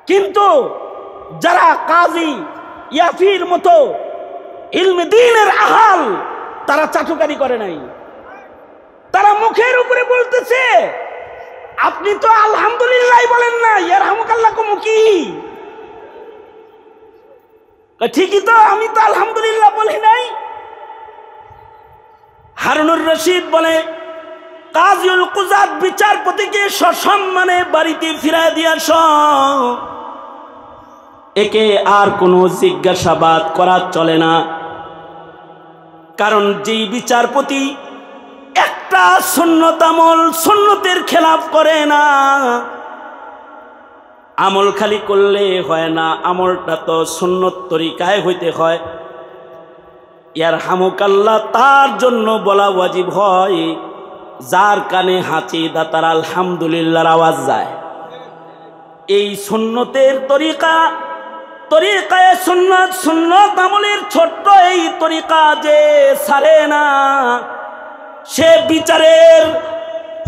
Speaker 1: কিন্তু যারা কাজী ইয়াফির মতো ইলমে দ্বীনের আহাল, তারা চাটুকারি করে নাই। তারা মুখের উপরে বলতেছে, আপনি তো আলহামদুলিল্লাহ বলেন না, ইয়ারহামুকাল্লাহ মুকি। ঠিকই তো, আমি তো আলহামদুলিল্লাহ বলি নাই। হারুনুর রশিদ বলে, কাজীউল কুযাত বিচারপতিকে সসম্মানে বাড়িতে ফিরায় দিয়ে আস, একে আর কোনো জিজ্ঞাসাবাদ করা চলে না। কারণ যেই বিচারপতি একটা সুন্নত আমল সুন্নতের খেলাফ করে না, আমল খালি করলে হয় না, আমলটা তো সুন্নত তরিকায় হইতে হয়। ইয়ারহামুকাল্লাহ তার জন্য বলা ওয়াজিব হয়, যার কানে হাঁচি দাতার আলহামদুলিল্লাহর আওয়াজ যায়। এই সুন্নতের তরিকায় সুন্নত, সুন্নত আমলের ছোট্ট এই তরিকা যে সারে না, সে বিচারের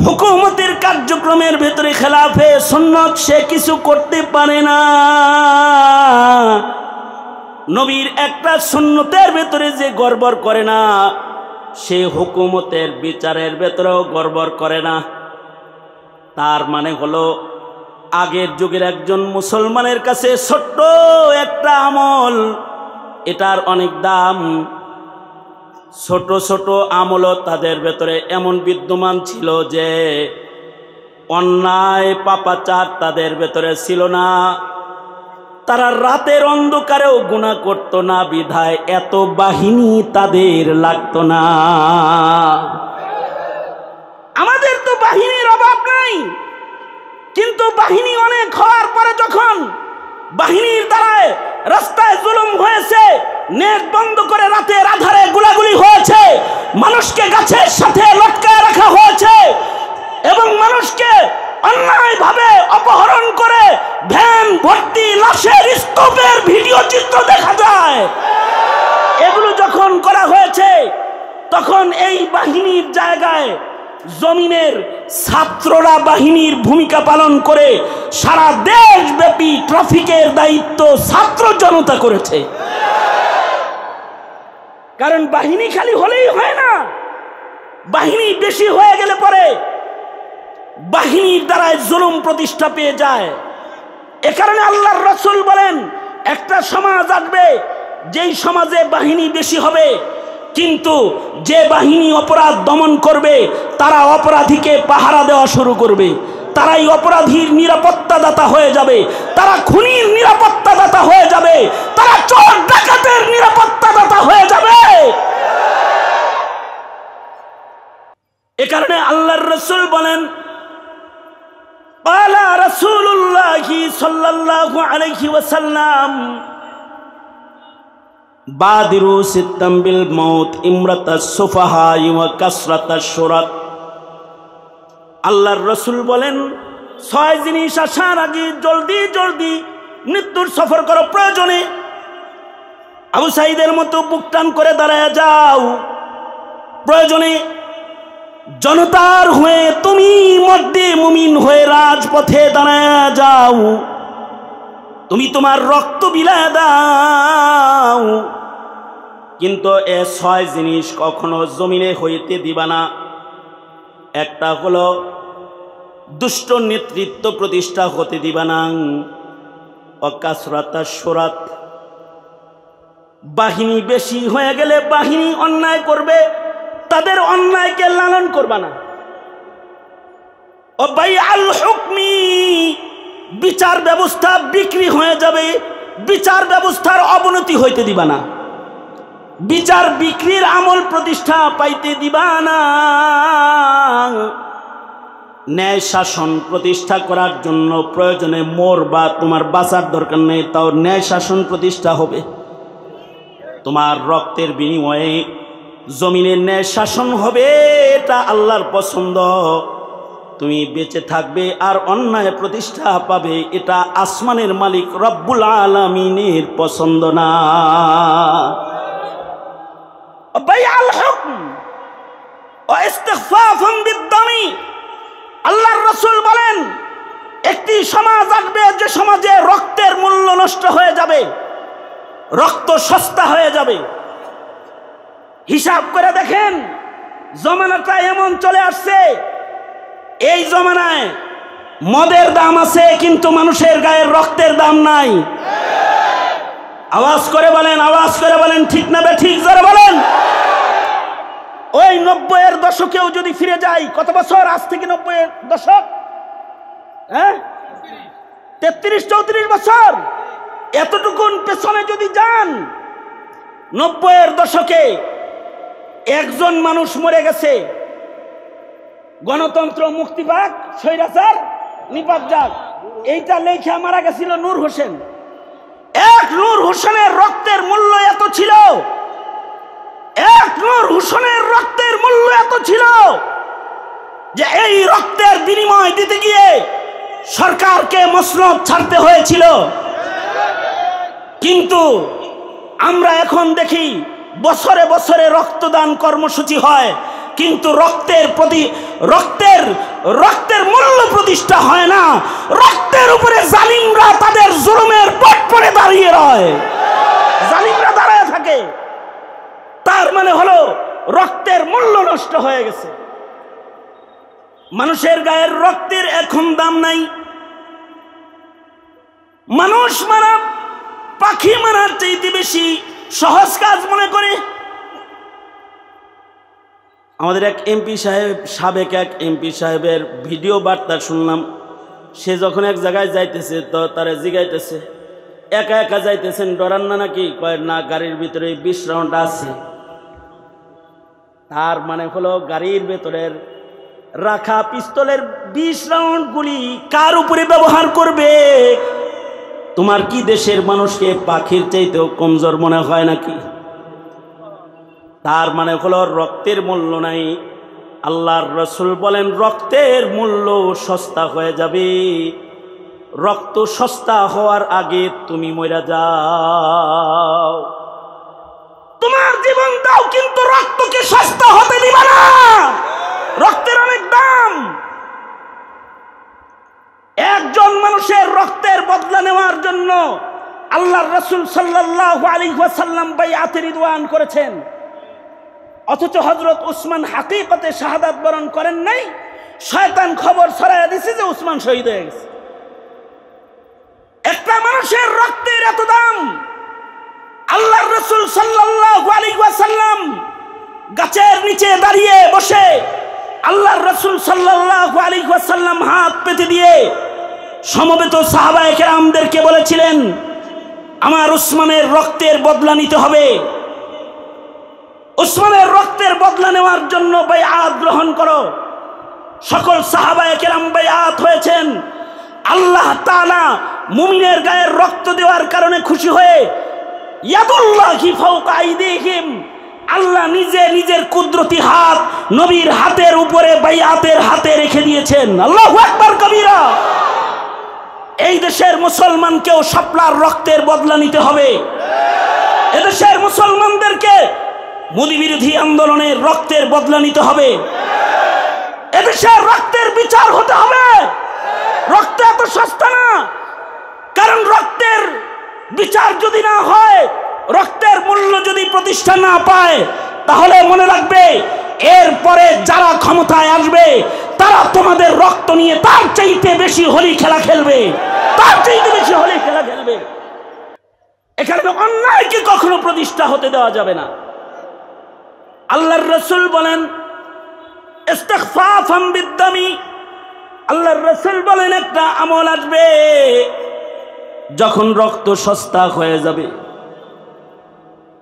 Speaker 1: হুকুমতের কার্যক্রমের ভেতরে খেলাফে সুন্নত সে কিছু করতে পারে না। নবীর একটা সুন্নতের ভেতরে যে গড়বড় করে না, সে হুকুমতের বিচারের ভেতরেও গড়বড় করে না। তার মানে হলো, আগের যুগের একজন মুসলমানের কাছে ছোট্ট একটা আমল, এটার অনেক দাম। ছোট ছোট আমলও তাদের ভেতরে এমন বিদ্যমান ছিল যে অন্যায় পাপাচার তাদের ভেতরে ছিল না। তারা রাতের অন্ধকারেও গুনাহ করত না, বিধায় এত বাহিনী তাদের লাগতো না। আমাদের তো বাহিনীর অভাব নাই, কিন্তু বাহিনী অনেক হওয়ার পরে যখন বাহিনীর দ্বারায় রাস্তায় জুলুম হয়েছে, নেট বন্ধ করে রাতের আধারে গোলাগুলি হয়েছে, মানুষকে গাছের সাথে লটকায় রাখা হয়েছে এবং মানুষকে অন্যায়ভাবে অপহরণ করে ভ্যান ভর্তি লাশের স্তূপের ভিডিও চিত্র দেখা যায়। এগুলো যখন করা হয়েছে, তখন এই বাহিনীর জায়গায় জমিনের ছাত্ররা বাহিনীর ভূমিকা পালন করে সারা দেশব্যাপী ট্রাফিকের দায়িত্ব ছাত্র জনতা করেছে। কারণ বাহিনী খালি হলেই হয় না, বাহিনী বেশি হয়ে গেলে পরে বাহিনীর দ্বারাই জুলুম প্রতিষ্ঠা পেয়ে যায়। এ কারণে আল্লাহর রাসূল বলেন, একটা সমাজ আসবে যেই সমাজে বাহিনী বেশি হবে, কিন্তু যে বাহিনী অপরাধ দমন করবে তারা অপরাধীকে পাহারা দেওয়া শুরু করবে, তারাই অপরাধীর নিরাপত্তাদাতা হয়ে যাবে, তারা খুনির নিরাপত্তাদাতা হয়ে যাবে, তারা চোর ডাকাতের নিরাপত্তাদাতা হয়ে যাবে। এ কারণে আল্লাহর রাসূল বলেন, قال رسول الله صلى الله عليه وسلم بادروا ستا بالموت امرة السفهاء وكسرة الشرط। আল্লাহর রাসূল বলেন, 6 জিনিস আসার আগে জলদি জলদি মৃত্যুর সফর করো, প্রয়োজনে আবু সাঈদের মতো বুক টান করে দাঁড়ায় যাও, প্রয়োজনে জনতার হয়ে তুমি মধ্যে মুমিন হয়ে রাজপথে দাঁড়ায় যাও, তুমি তোমার রক্ত বিলায় দাও, কিন্তু এ 6 জিনিস কখনো জমিনে হইতে দিবা না। একটা হলো দুষ্ট নেতৃত্ব প্রতিষ্ঠা হতে দিবা না, অকাসরাতা সুরাত, বাহিনী বেশি হয়ে গেলে বাহিনী অন্যায় করবে, তাদের অন্যায়কে লালন করবা না। ও বাইআল হুকমি, বিচার ব্যবস্থা বিক্রি হয়ে যাবে, বিচার ব্যবস্থার অবনতি হইতে দিবা না, বিচার বিক্রির আমল প্রতিষ্ঠা পাইতে দিবা না। ন্যায় শাসন প্রতিষ্ঠা করার জন্য প্রয়োজনে মোর বা তোমার বাঁচার দরকার নেই, তাও ন্যায় শাসন প্রতিষ্ঠা হবে। তোমার রক্তের বিনিময়ে জমিনের ন্যায় শাসন হবে, এটা আল্লাহর পছন্দ। তুমি বেঁচে থাকবে আর অন্যায় প্রতিষ্ঠা পাবে, এটা আসমানের মালিক রব্বুল আলামিনের পছন্দ না। বাইআল হুকম ওয়া ইস্তিগফাফুন বিদ-দামি, আল্লাহর রাসূল বলেন একটি সমাজ আসবে যে সমাজে রক্তের মূল্য নষ্ট হয়ে যাবে, রক্ত সস্তা হয়ে যাবে। হিসাব করে দেখেন, জমানাটা এমন চলে আসছে, এই জমানায় মদের দাম আছে কিন্তু মানুষের গায়ের রক্তের দাম নাই। আওয়াজ করে বলেন, আওয়াজ করে বলেন, ঠিক না ঠিক জোরে বলেন। ওই 90-এর দশকেও যদি ফিরে যাই, কত বছর আজ থেকে 90-এর দশক? 33-34 বছর। এতটুকুন পেছনে যদি যান, 90-এর দশকে একজন মানুষ মরে গেছে, গণতন্ত্র মুক্তি পাক, স্বৈরাচার নিপাত যাক, এইটা লেখা মারা গেছিল নূর হোসেন। এক নূর হোসেনের রক্তের মূল্য এত ছিল, এক নূর হোসেনের রক্তের মূল্য এত ছিল যে এই রক্তের বিনিময় দিতে গিয়ে সরকারকে মসনদ ছাড়তে হয়েছিল। কিন্তু আমরা এখন দেখি বছরে বছরে রক্তদান কর্মসূচি হয়, কিন্তু রক্তের মূল্য প্রতিষ্ঠা হয় না। রক্তের উপরে জালিমরা তাদের জুলুমের পট পড়ে দাঁড়িয়ে রয়, জালিমরা দাঁড়ায় থাকে। তার মানে হলো রক্তের মূল্য নষ্ট হয়ে গেছে। মানুষের গায়ের রক্তের এখন দাম নাই। মানুষ মারা পাখি মারার চাইতে বেশি সহজ কাজ মনে করে। আমাদের এক এমপি সাহেব, সাবেক এক এমপি সাহেবের ভিডিও বার্তা শুনলাম। সে যখন এক জায়গায় যাইতেছে তো তারা জিগাইতেছে, একা একা যাইতেছেন, ডরান না নাকি? কয় না, গাড়ির ভিতরে 20 রাউন্ড আছে। তার মানে হলো গাড়ির ভেতরের রাখা পিস্তলের 20 রাউন্ড গুলি কার উপরে ব্যবহার করবে? তোমার কি দেশের মানুষকে পাখির চাইতেও কমজোর মনে হয় নাকি? তার মানে হলো রক্তের মূল্য নাই। আল্লাহর রাসূল বলেন রক্তের মূল্য সস্তা হয়ে যাবে। রক্ত সস্তা হওয়ার আগে তুমি মরে যাও। তোমার জীবন দাও কিন্তু রক্তকে সস্তা হতে দিবা না। রক্তের অনেক দাম। একজন মানুষের রক্তের বদলা নেওয়ার জন্য আল্লাহর রাসূল সাল্লাল্লাহু আলাইহি ওয়াসাল্লাম বাইআতে রিদওয়ান করেছেন, অথচ হযরত উসমান হাকিকতে শাহাদাত বরণ করেন নাই। শয়তান খবর ছড়াইয়া দিছে যে উসমান শহীদ হয়ে গেছে। একটা মানুষের রক্তের এত দাম। আল্লাহর রাসূল সাল্লাল্লাহু আলাইহি ওয়াসাল্লাম গাছের নিচে দাঁড়িয়ে বসে আল্লাহর রাসূল সাল্লাল্লাহু আলাইহি ওয়াসাল্লাম হাত পেতে দিয়ে সমবেত সাহাবায়ে কেরামদেরকে বলেছিলেন, আমার উসমানের রক্তের বদলা নিতে হবে। উসমানের রক্তের বদলা নেওয়ার জন্য বাইআত গ্রহণ করো। সকল সাহাবায়ে কেরাম বাইআত হয়েছেন। আল্লাহ তাআলা মুমিনের গায়ের রক্ত দেওয়ার কারণে খুশি হয়ে ইয়াদুল্লাহি ফাওকা আইদিহিম, আল্লাহ নিজে নিজের কুদরতি হাত নবীর হাতের উপরে বাইআতের হাতে রেখে দিয়েছেন। আল্লাহু আকবার কবীরা। এই দেশের মুসলমানকেও শাপলার রক্তের বদলা নিতে হবে। এদেশের মুসলমানদেরকে মোদী বিরোধী আন্দোলনের রক্তের বদলা নিতে হবে। এদেশের রক্তের বিচার হতে হবে। রক্ত এত সস্তা না। কারণ রক্তের বিচার যদি না হয়, রক্তের মূল্য যদি প্রতিষ্ঠা না পায়, তাহলে মনে রাখবে এরপরে যারা ক্ষমতায় আসবে তারা তোমাদের রক্ত নিয়ে তার চাইতে বেশি হোলি খেলা খেলবে, তার চাইতে বেশি হোলি খেলা খেলবে। এখানে অন্যায়কে কখনো প্রতিষ্ঠা হতে দেওয়া যাবে না। আল্লাহর রাসূল বলেন ইস্তিগফাফান বিদ-দামি, আল্লাহর রাসূল বলেন একটা আমল আসবে যখন রক্ত সস্তা হয়ে যাবে।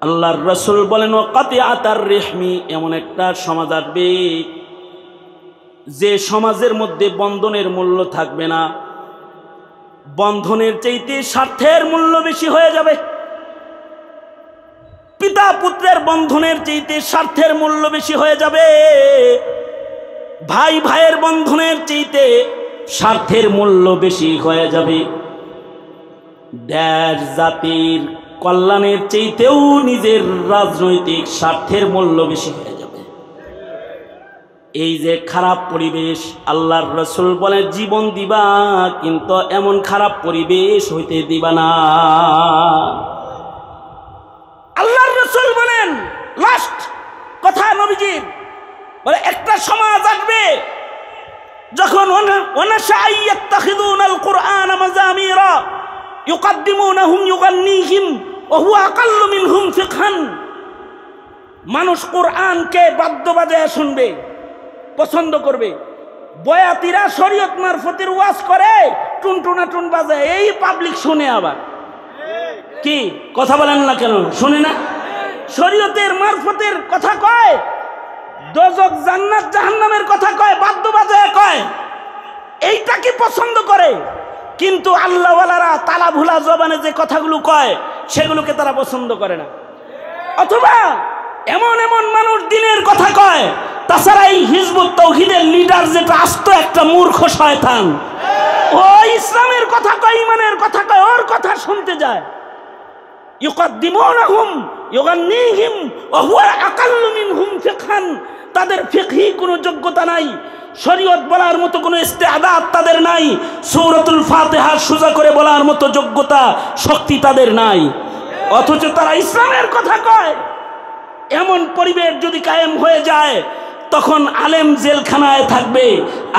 Speaker 1: আল্লাহর রাসূল বলেন ওয়াকাতিআতার রিহমি, এমন একটা সমাজ আসবে যে সমাজের মধ্যে বন্ধনের মূল্য থাকবে না, বন্ধনের চাইতে স্বার্থের মূল্য বেশি হয়ে যাবে। পিতা পুত্রের বন্ধনের চাইতে স্বার্থের মূল্য বেশি হয়ে যাবে। ভাই ভাইয়ের বন্ধনের চাইতে স্বার্থের মূল্য বেশি হয়ে যাবে। দেশ জাতির কল্যাণের চাইতেও নিজের রাজনৈতিক স্বার্থের মূল্য বেশি হয়ে যাবে। এই যে খারাপ পরিবেশ, আল্লাহর রাসূল বলে জীবন দিবা কিন্তু এমন খারাপ পরিবেশ হইতে দিবা না। আল্লাহর রাসূল বলেন লাস্ট কথা নবীজির, বলে একটা সমাজ আসবে যখন ওয়ানাশাইয়াত্তাখিযুনাল কুরআন মাযামিরা ইউকাদ্দিমুনাহুম ইউগান্নিহিম ওয়া হুয়া আকাল্লু মিনহুম ফিকহান। মানুষ কোরআনকে বাদ্য বাজায় শুনবে, পছন্দ করবে। বয়াতিরা শরীয়ত মারফতের ওয়াজ করে, টুনটুনা টুন বাজায়, এই পাবলিক শুনে। আবার কি কথা বলেন না কেন? শুনে না? শরীয়তের মারফতের কথা কয়, দোজখ জান্নাত জাহান্নামের কথা কয়, বাদ্য বাজায় কয়, এইটা কি পছন্দ করে। কিন্তু আল্লাহওয়ালারা তালা ভুলা জবানে যে কথাগুলো কয় সেগুলোকে তারা পছন্দ করে না। অথবা এমন এমন মানুষ দিনের কথা কয়, তাছাড়া এই হিজবুত তাওহীদের লিডার যেটা আস্ত একটা মূর্খ শয়তান, ও ইসলামের কথা কয়, ইমানের কথা কয়, ওর কথা শুনতে যায়। ইউকাদ্দিমুনাহুম ইউগান্নিহিম ওয়া হুয়া আকাল্লু মিনহুম ফিকহান, তাদের ফিকহি কোনো যোগ্যতা নাই, শরীয়ত বলার মতো কোনো ইস্তেআদাত তাদের নাই, সূরাতুল ফাতিহা সোজা করে বলার মতো যোগ্যতা শক্তি তাদের নাই, অথচ তারা ইসলামের কথা কয়। এমন পরিবেশ যদি কায়েম হয়ে যায় তখন আলেম জেলখানায় থাকবে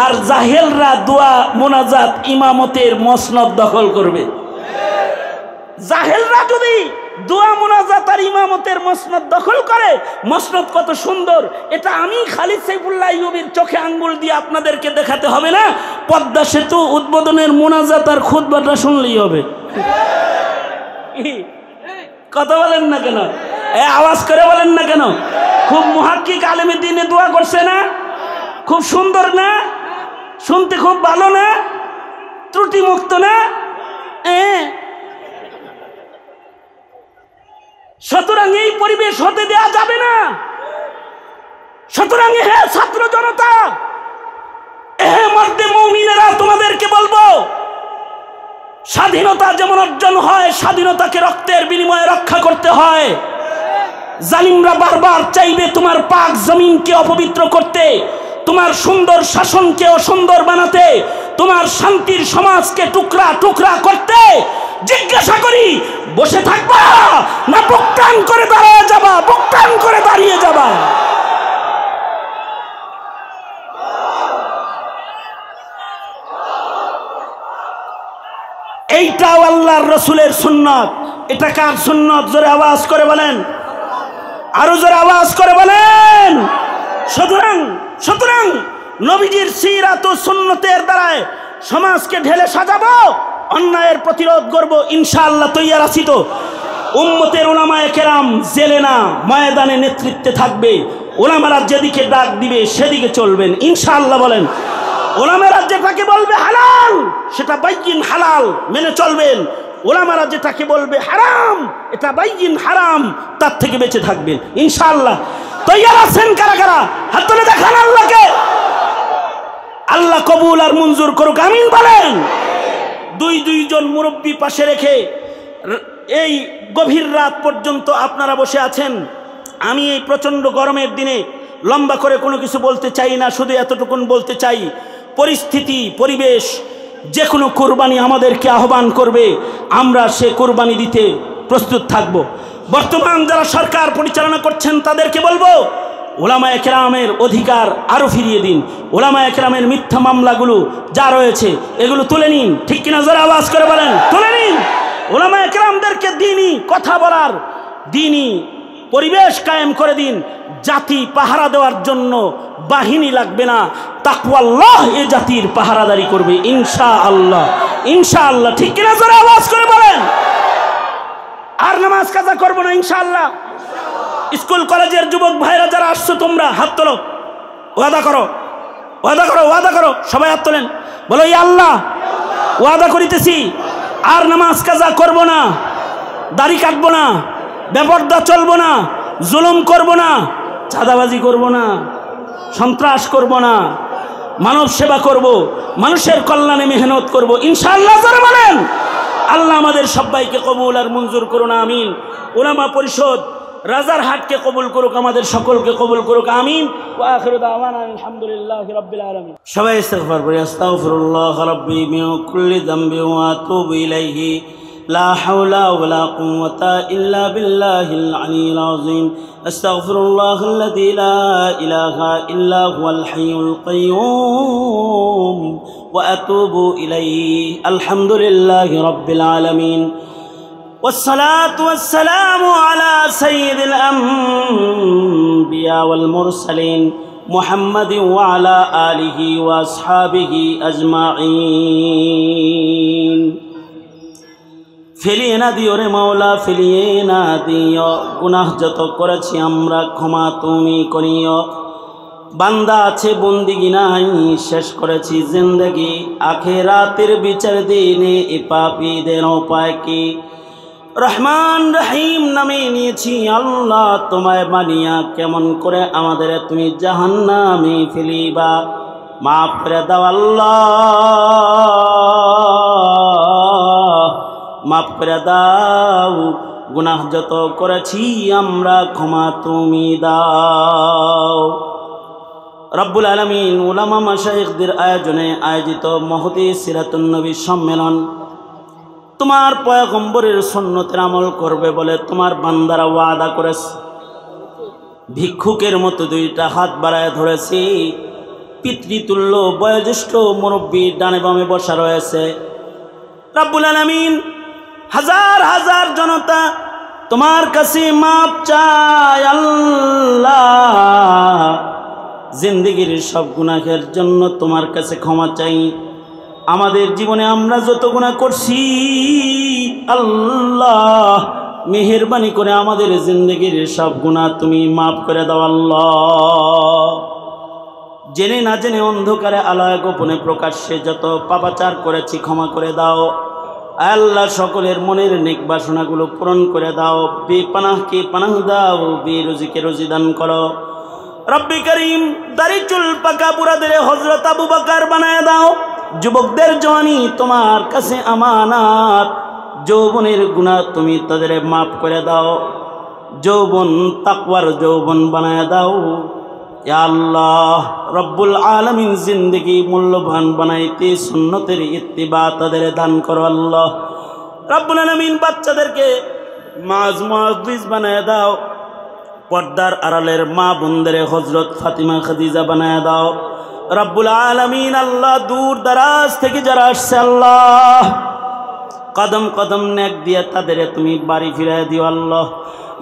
Speaker 1: আর জাহেলরা দোয়া মোনাজাত ইমামতের মসনদ দখল করবে। জাহেলরা যদি দোয়া মোনাজাত আর ইমামতের মসনদ দখল করে, মসনদ কত সুন্দর এটা আমি খালিদ সাইফুল্লাহ আইয়ুবীর চোখে আঙ্গুল দিয়ে আপনাদেরকে দেখাতে হবে না, পদ্মা সেতু উদ্বোধনের মোনাজাত আর খুতবাটা শুনলেই হবে। কথা বলেন না কেন? আওয়াজ করে বলেন না কেন? খুব মুহাক্কিক আলেমে দ্বীনে দোয়া করছে না? খুব সুন্দর না? শুনতে খুব ভালো না? ত্রুটি মুক্ত না? সুতরাং এই পরিবেশ হতে দেওয়া যাবে না। সুতরাং হে ছাত্র জনতা, হে মর্দে মুমিনেরা, তোমাদেরকে বলবো স্বাধীনতা যেমন অর্জন হয়, স্বাধীনতাকে রক্তের বিনিময়ে রক্ষা করতে হয়। জালিমরা বারবার চাইবে তোমার পাক জমিনকে অপবিত্র করতে, তোমার সুন্দর শাসনকে অসুন্দর বানাতে, তোমার শান্তির সমাজকে টুকরা টুকরা করতে। জিজ্ঞাসা করি, বসে থাকবা না বুকটান করে দাঁড়িয়ে যাবা? বুকটান করে দাঁড়িয়ে যাবা। এইটাও আল্লাহর রাসূলের সুন্নাত। এটা কার সুন্নাত? জোরে আওয়াজ করে বলেন, আরো জোরে আওয়াজ করে বলেন। সুতরাং নবীজির সিরাত ও সুন্নতের দ্বারায় সমাজকে ঢেলে সাজাবো, অন্যায়ের প্রতিরোধ করব, ইনশাআল্লাহ তৈয়ার আছি তো। উম্মতের উলামায়ে কেরাম জেলে না ময়দানে নেতৃত্বে থাকবে। উলামারা যেদিকে ডাক দিবে সেদিকে চলবেন ইনশাআল্লাহ। বলেন, উলামারা যেটাকে বলবে হালাল সেটা বাইয়িন হালাল মেনে চলবেন, উলামারা যেটাকে বলবে হারাম এটা বাইয়িন হারাম, তার থেকে বেঁচে থাকবেন ইনশাআল্লাহ। তৈয়ার আছেন কারা কারা? হাত তুলে দেখান আল্লাহকে। আল্লাহ কবুল আর মঞ্জুর করুক, আমিন বলেন। দুইজন মুরব্বী পাশে রেখে এই গভীর রাত পর্যন্ত আপনারা বসে আছেন। আমি এই প্রচণ্ড গরমের দিনে লম্বা করে কোনো কিছু বলতে চাই না, শুধু এতটুকুন বলতে চাই, পরিস্থিতি পরিবেশ যে কোনো কোরবানি আমাদেরকে আহ্বান করবে, আমরা সে কোরবানি দিতে প্রস্তুত থাকব। বর্তমান যারা সরকার পরিচালনা করছেন তাদেরকে বলবো, ওলামায়ে কেরামের অধিকার আরও ফিরিয়ে দিন। ওলামায়ে কেরামের মিথ্যা মামলাগুলো যা রয়েছে এগুলো তুলে নিন। ঠিক কিনা? যারা আওয়াজ করে বলেন, তুলে নিন। ওলামায়ে কেরামদেরকে দ্বীনি কথা বলার, দ্বীনি পরিবেশ কায়েম করে দিন। জাতি পাহারা দেওয়ার জন্য বাহিনী লাগবে না, তাকওয়াল্লাহ এই জাতির পাহারাদারি করবে ইনশাআল্লাহ, ইনশাআল্লাহ। ঠিক কিনা জোরে আওয়াজ করে বলেন। আর নামাজ কাজা করবো না ইনশাআল্লাহ। স্কুল কলেজের যুবক ভাইরা যারা আসছো তোমরা হাত তোলো, ওয়াদা করো, ওয়াদা করো, ওয়াদা করো, সবাই হাত তোলেন, বলো ইয়া আল্লাহ ওয়াদা করিতেছি আর নামাজ কাজা করব না, দাড়ি কাটবো না, বেপরদা চলবো না, জুলুম করব না, চাঁদাবাজি করব না, সন্ত্রাস করব না, মানব সেবা করব, মানুষের কল্যাণে মেহনত করব ইনশাআল্লাহ। যারা বলেন আল্লাহ আমাদের সবাইকে কবুল আর মঞ্জুর করুন, আমিন। উলামা পরিষদ রাজারহাটকে কবুল করুক, আমাদের সকলকে কবুল করুক, আমিন। ওয়া আখিরু দাওয়ানা আলহামদুলিল্লাহি রাব্বিল আলামিন। সবাই ইস্তিগফার করি, আস্তাগফিরুল্লাহ রাব্বি মিন কুল্লি যামবি ওয়া আতুবু ইলাইহি, লা হাওলা ওয়ালা কুওয়াতা ইল্লা বিল্লাহিল আলিয়্যিল আযীম। আস্তাগফিরুল্লাহাল্লাযী লা ইলাহা ইল্লা হুয়াল হাইয়ুল কাইয়্যুম ওয়া আতুবু ইলাইহি। আলহামদুলিল্লাহি রাব্বিল আলামিন। والصلاة والسلام على سيد الأنبياء والمرسلين محمد وعلى آله وأصحابه أجمعين। ফেলিয়ে না দিও রে মাওলা, ফেলিয়ে না দিও, গুনাহ যত করেছি আমরা ক্ষমা তুমি করিও। বান্দা আছে বন্দিগি নাই, শেষ করেছি জিন্দেগি, আখিরাতের বিচার দিনে এ পাপীদের উপায় কি? রহমান রহিম নামে নিয়েছি আল্লাহ, তোমায় মানিয়া কেমন করে আমাদের তুমি জাহান্নামে ফেলিবা? মাফ করে দাও আল্লাহ, মাফ করে দাও, গুনাহ যত করেছি আমরা ক্ষমা তুমি দাও। রব্বুল আলামিন উলামা মাশায়েখদের আয়োজনে আয়োজিত মহতী সিরাতুন নবী সম্মেলন, তোমার পয়গম্বরের সুন্নতের আমল করবে বলে তোমার বান্দারা ওয়াদা করেছে। ভিক্ষুকের মতো দুইটা হাত বাড়ায় ধরেছি, পিতৃতুল্য বয়োজ্যেষ্ঠ মুরব্বী ডানে বামে বসা রয়েছে। রব্বুল আলামিন হাজার হাজার জনতা তোমার কাছে মাপ চায় আল্লাহ, জিন্দেগির সব গুনাহের জন্য তোমার কাছে ক্ষমা চাই। আমাদের জীবনে আমরা যত গুনাহ করছি আল্লাহ, মেহেরবানি করে আমাদের জিন্দেগির সব গুনাহ তুমি মাফ করে দাও আল্লাহ। জেনে না জেনে অন্ধকারে আলোয় গোপনে প্রকাশ্যে যত পাপাচার করেছি ক্ষমা করে দাও আল্লাহ। সকলের মনের নেক বাসনাগুলো পূরণ করে দাও। বেপানাহকে পানাহ দাও, বেরুজিকে রুজি দান করো। রব্বি করিম দাড়ি চুল পাকা বুড়াদের হযরত আবু বকর বানায় দাও। যুবকদের জওয়ানি তোমার কাছে আমানত, যৌবনের গুনাহ তুমি তাদের মাফ করে দাও। যৌবন তাকওয়ার যৌবন বানায় দাও ইয়া আল্লাহ। রব্বুল আলামিন জিন্দেগি মূল্যবান বানাইতে সুন্নতের ইত্তিবা তাদের দান করো আল্লাহ। রব্বুল আলামিন বাচ্চাদেরকে মুআজ্জিজ বানায় দাও। পর্দার আড়ালের মা বোনদের হযরত ফাতিমা খাদিজা বানায় দাও। রব্বুল আলামিন আল্লাহ দূর দারাজ থেকে যারা আসছে আল্লাহ, কদম কদম নেক দিয়ে তাদের তুমি বাড়ি ফিরায় দিও আল্লাহ।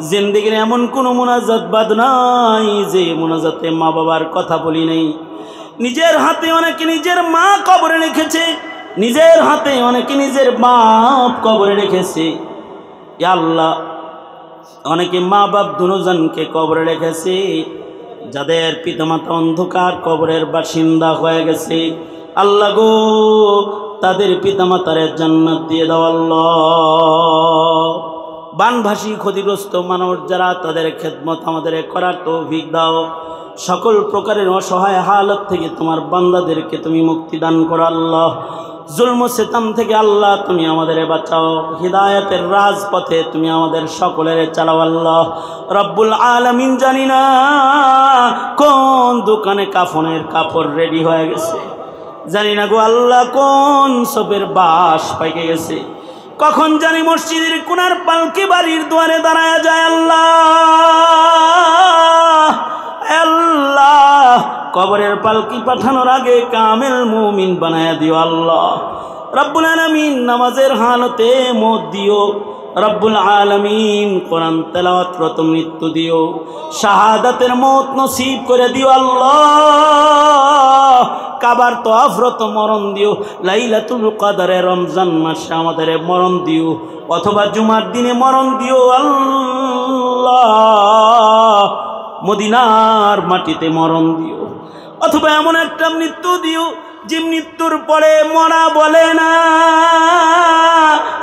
Speaker 1: জিন্দেগির এমন কোনো মুনাজাত বাদ নাই যে মুনাজাতে মা বাবার কথা বলি নাই। নিজের হাতে অনেকে নিজের মা কবরে রেখেছে, নিজের হাতে অনেকে নিজের বাপ কবরে রেখেছে ইয়া আল্লাহ। অনেকে মা বাপ দুজনকে কবরে রেখেছে, যাদের পিতামাতা অন্ধকার কবরের বাসিন্দা হয়ে গেছে আল্লাহ গো, তাদের পিতামাতার জান্নাত দিয়ে দাও আল্লাহ। বানভাসী ক্ষতিগ্রস্ত মানুষ যারা, তাদের খেদমত আমাদের করার তৌফিক দাও। সকল প্রকারের অসহায় হালত থেকে তোমার বান্দাদেরকে তুমি মুক্তি দান করো আল্লাহ। জুলম সিতাম থেকে আল্লাহ তুমি আমাদের বাঁচাও। হিদায়াতের রাজপথে তুমি আমাদের সকলের চালাও আল্লাহ। রব্বুল আলামিন জানি না কোন দোকানে কাফনের কাপড় রেডি হয়ে গেছে, জানি না গো আল্লাহ কোন সবের বাস পাইকে গেছে, কখন জানি মসজিদের কোনার পালকি বাড়ির দুয়ারে দাঁড়ায় যায় আল্লাহ। আল্লাহ কবরের পালকি পাঠানোর আগে কামেল মুমিন বানায় দিও আল্লাহ। রব্বুল আলামিন নামাজের হালতে মত দিও, রব্বুল আলামিন কোরআন তেলাওয়াতরত মৃত্যু দিও, শাহাদাতের মওত নসিব করে দিও আল্লাহ। কাবার তওয়াফরত মরণ দিও, লাইলাতুল কদরে রমজান মাসে আমাদের মরণ দিও, অথবা জুমার দিনে মরণ দিও আল্লাহ। মদিনার মাটিতে মরণ দিও, অথবা এমন একটা মৃত্যু দিও যে মৃত্যুর পরে মরা বলে না,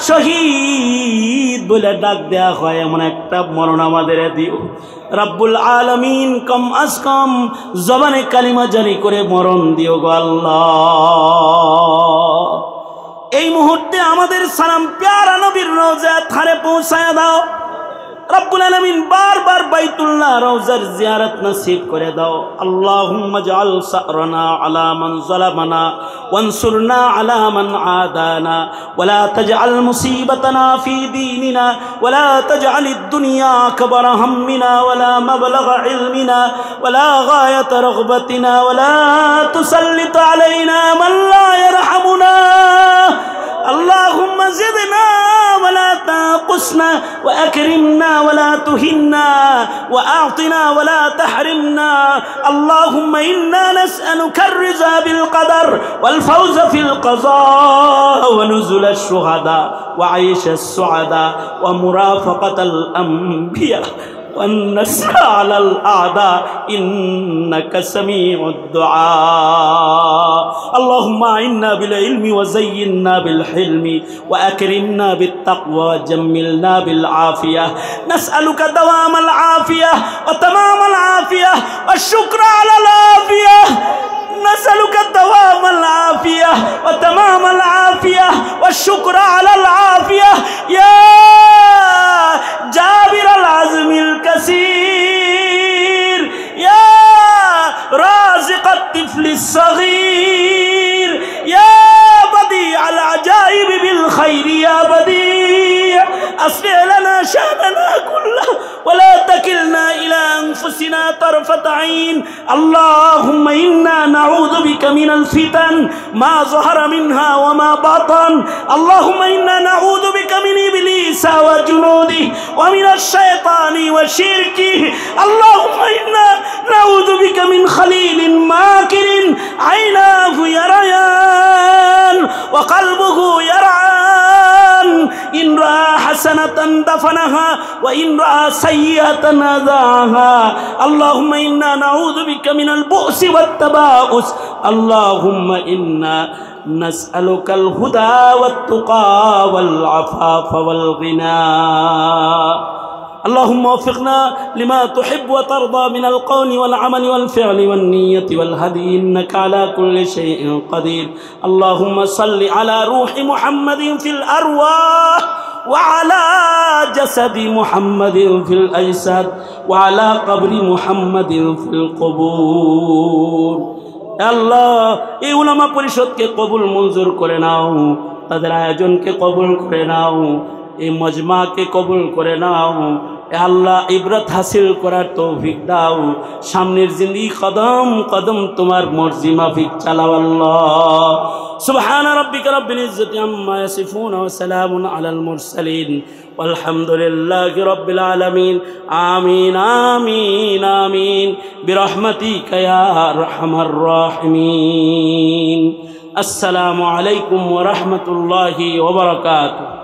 Speaker 1: শহীদ বলে ডাক দেয়া হয়, এমন একটা মরণ আমাদের দিও রব্বুল আলামিন। কম আজ কম জবানে কালিমা জারি করে মরণ দিও গো আল্লাহ। এই মুহূর্তে আমাদের সালাম প্যারা নবীর রওজা থারে পৌঁছায় দাও রব্বুল আলামিন। বারবার বাইতুল্লাহ রওজার জিয়ারত নসিব করে দাও। আল্লাহুম্মা জাআল সারনা আলা মান যালামানা ওয়ানসুরনা আলা মান আদানা ওয়ালা তাজআল মুসিবাতানা ফি দীনিনা ওয়ালা তাজআলিদ দুনিয়া আকবারা হাম্মিনা ওয়ালা মাবলাগা ইলমিনা ওয়ালা গায়াতা রাগবাতিনা ওয়ালা তুসাল্লিত আলাইনা মান লা ইয়ারহামুনা। اللهم زدنا ولا تنقصنا وأكرمنا ولا تهنا وأعطنا ولا تحرمنا. اللهم إنا نسألك الرضا بالقدر والفوز في القضاء ونزل الشهداء وعيش السعداء ومرافقة الأنبياء والنصر على الأعداء إنك سميع الدعاء. اللهم أعنا بالعلم وزينا بالحلم وأكرمنا بالتقوى وجملنا بالعافية. نسألك دوام العافية وتمام العافية والشكر على العافية. نسألك دوام العافية وتمام العافية والشكر على العافية يا جابر العزم الكثير يا رازق الطفل الصغير يا بديع العجائب بالخير يا بديع. أصلح لنا شأننا كله ولا تكلنا إلى أنفسنا طرفة عين. اللهم إنا نعوذ بك من الفتن ما ظهر منها وما بطن. اللهم إنا نعوذ بك من إبليس وجنوده ومن الشيطان وشركه. اللهم إنا نعوذ بك من خليل ماكر عيناه يريان وقلبه يرعان. إن رأى حسنة دفنها وإن رأى سيئة أذاها. اللهم إنا نعوذ بك من البؤس والتباؤس. اللهم إنا نسألك الهدى والتقى والعفاف والغنى. اللهم وفقنا لما تحب وترضى من القول والعمل والفعل والنية والهدي إنك على كل شيء قدير. اللهم صل على روح محمد في الأرواح وعلى جسد محمد في الأجساد وعلى قبر محمد في القبور. আল্লাহ এই উলামা পরিষদকে কবুল মঞ্জুর করে নাও, তাদের আয়োজনকে কবুল করে নাও, এই মজমাকে কবুল করে নাও। আল্লাহ ইবরত হাসিল করার তৌফিক দাও। সামনের জিন্দেগি কদম কদম তোমার মর্জি মাফিক চালাও আল্লাহ। সুবহানা রাব্বিকা রাব্বিল ইজ্জাতি আম্মা ইয়াসিফুন ওয়া সালামুন আলাল মুরসালিন ওয়ালহামদুলিল্লাহি রাব্বিল আলামিন। আমিন আমিন আমিন বিরহমাতিকা ইয়া আরহামার রাহিমিন। আসসালামু আলাইকুম ওয়া রাহমাতুল্লাহি ওয়া বারাকাতুহু।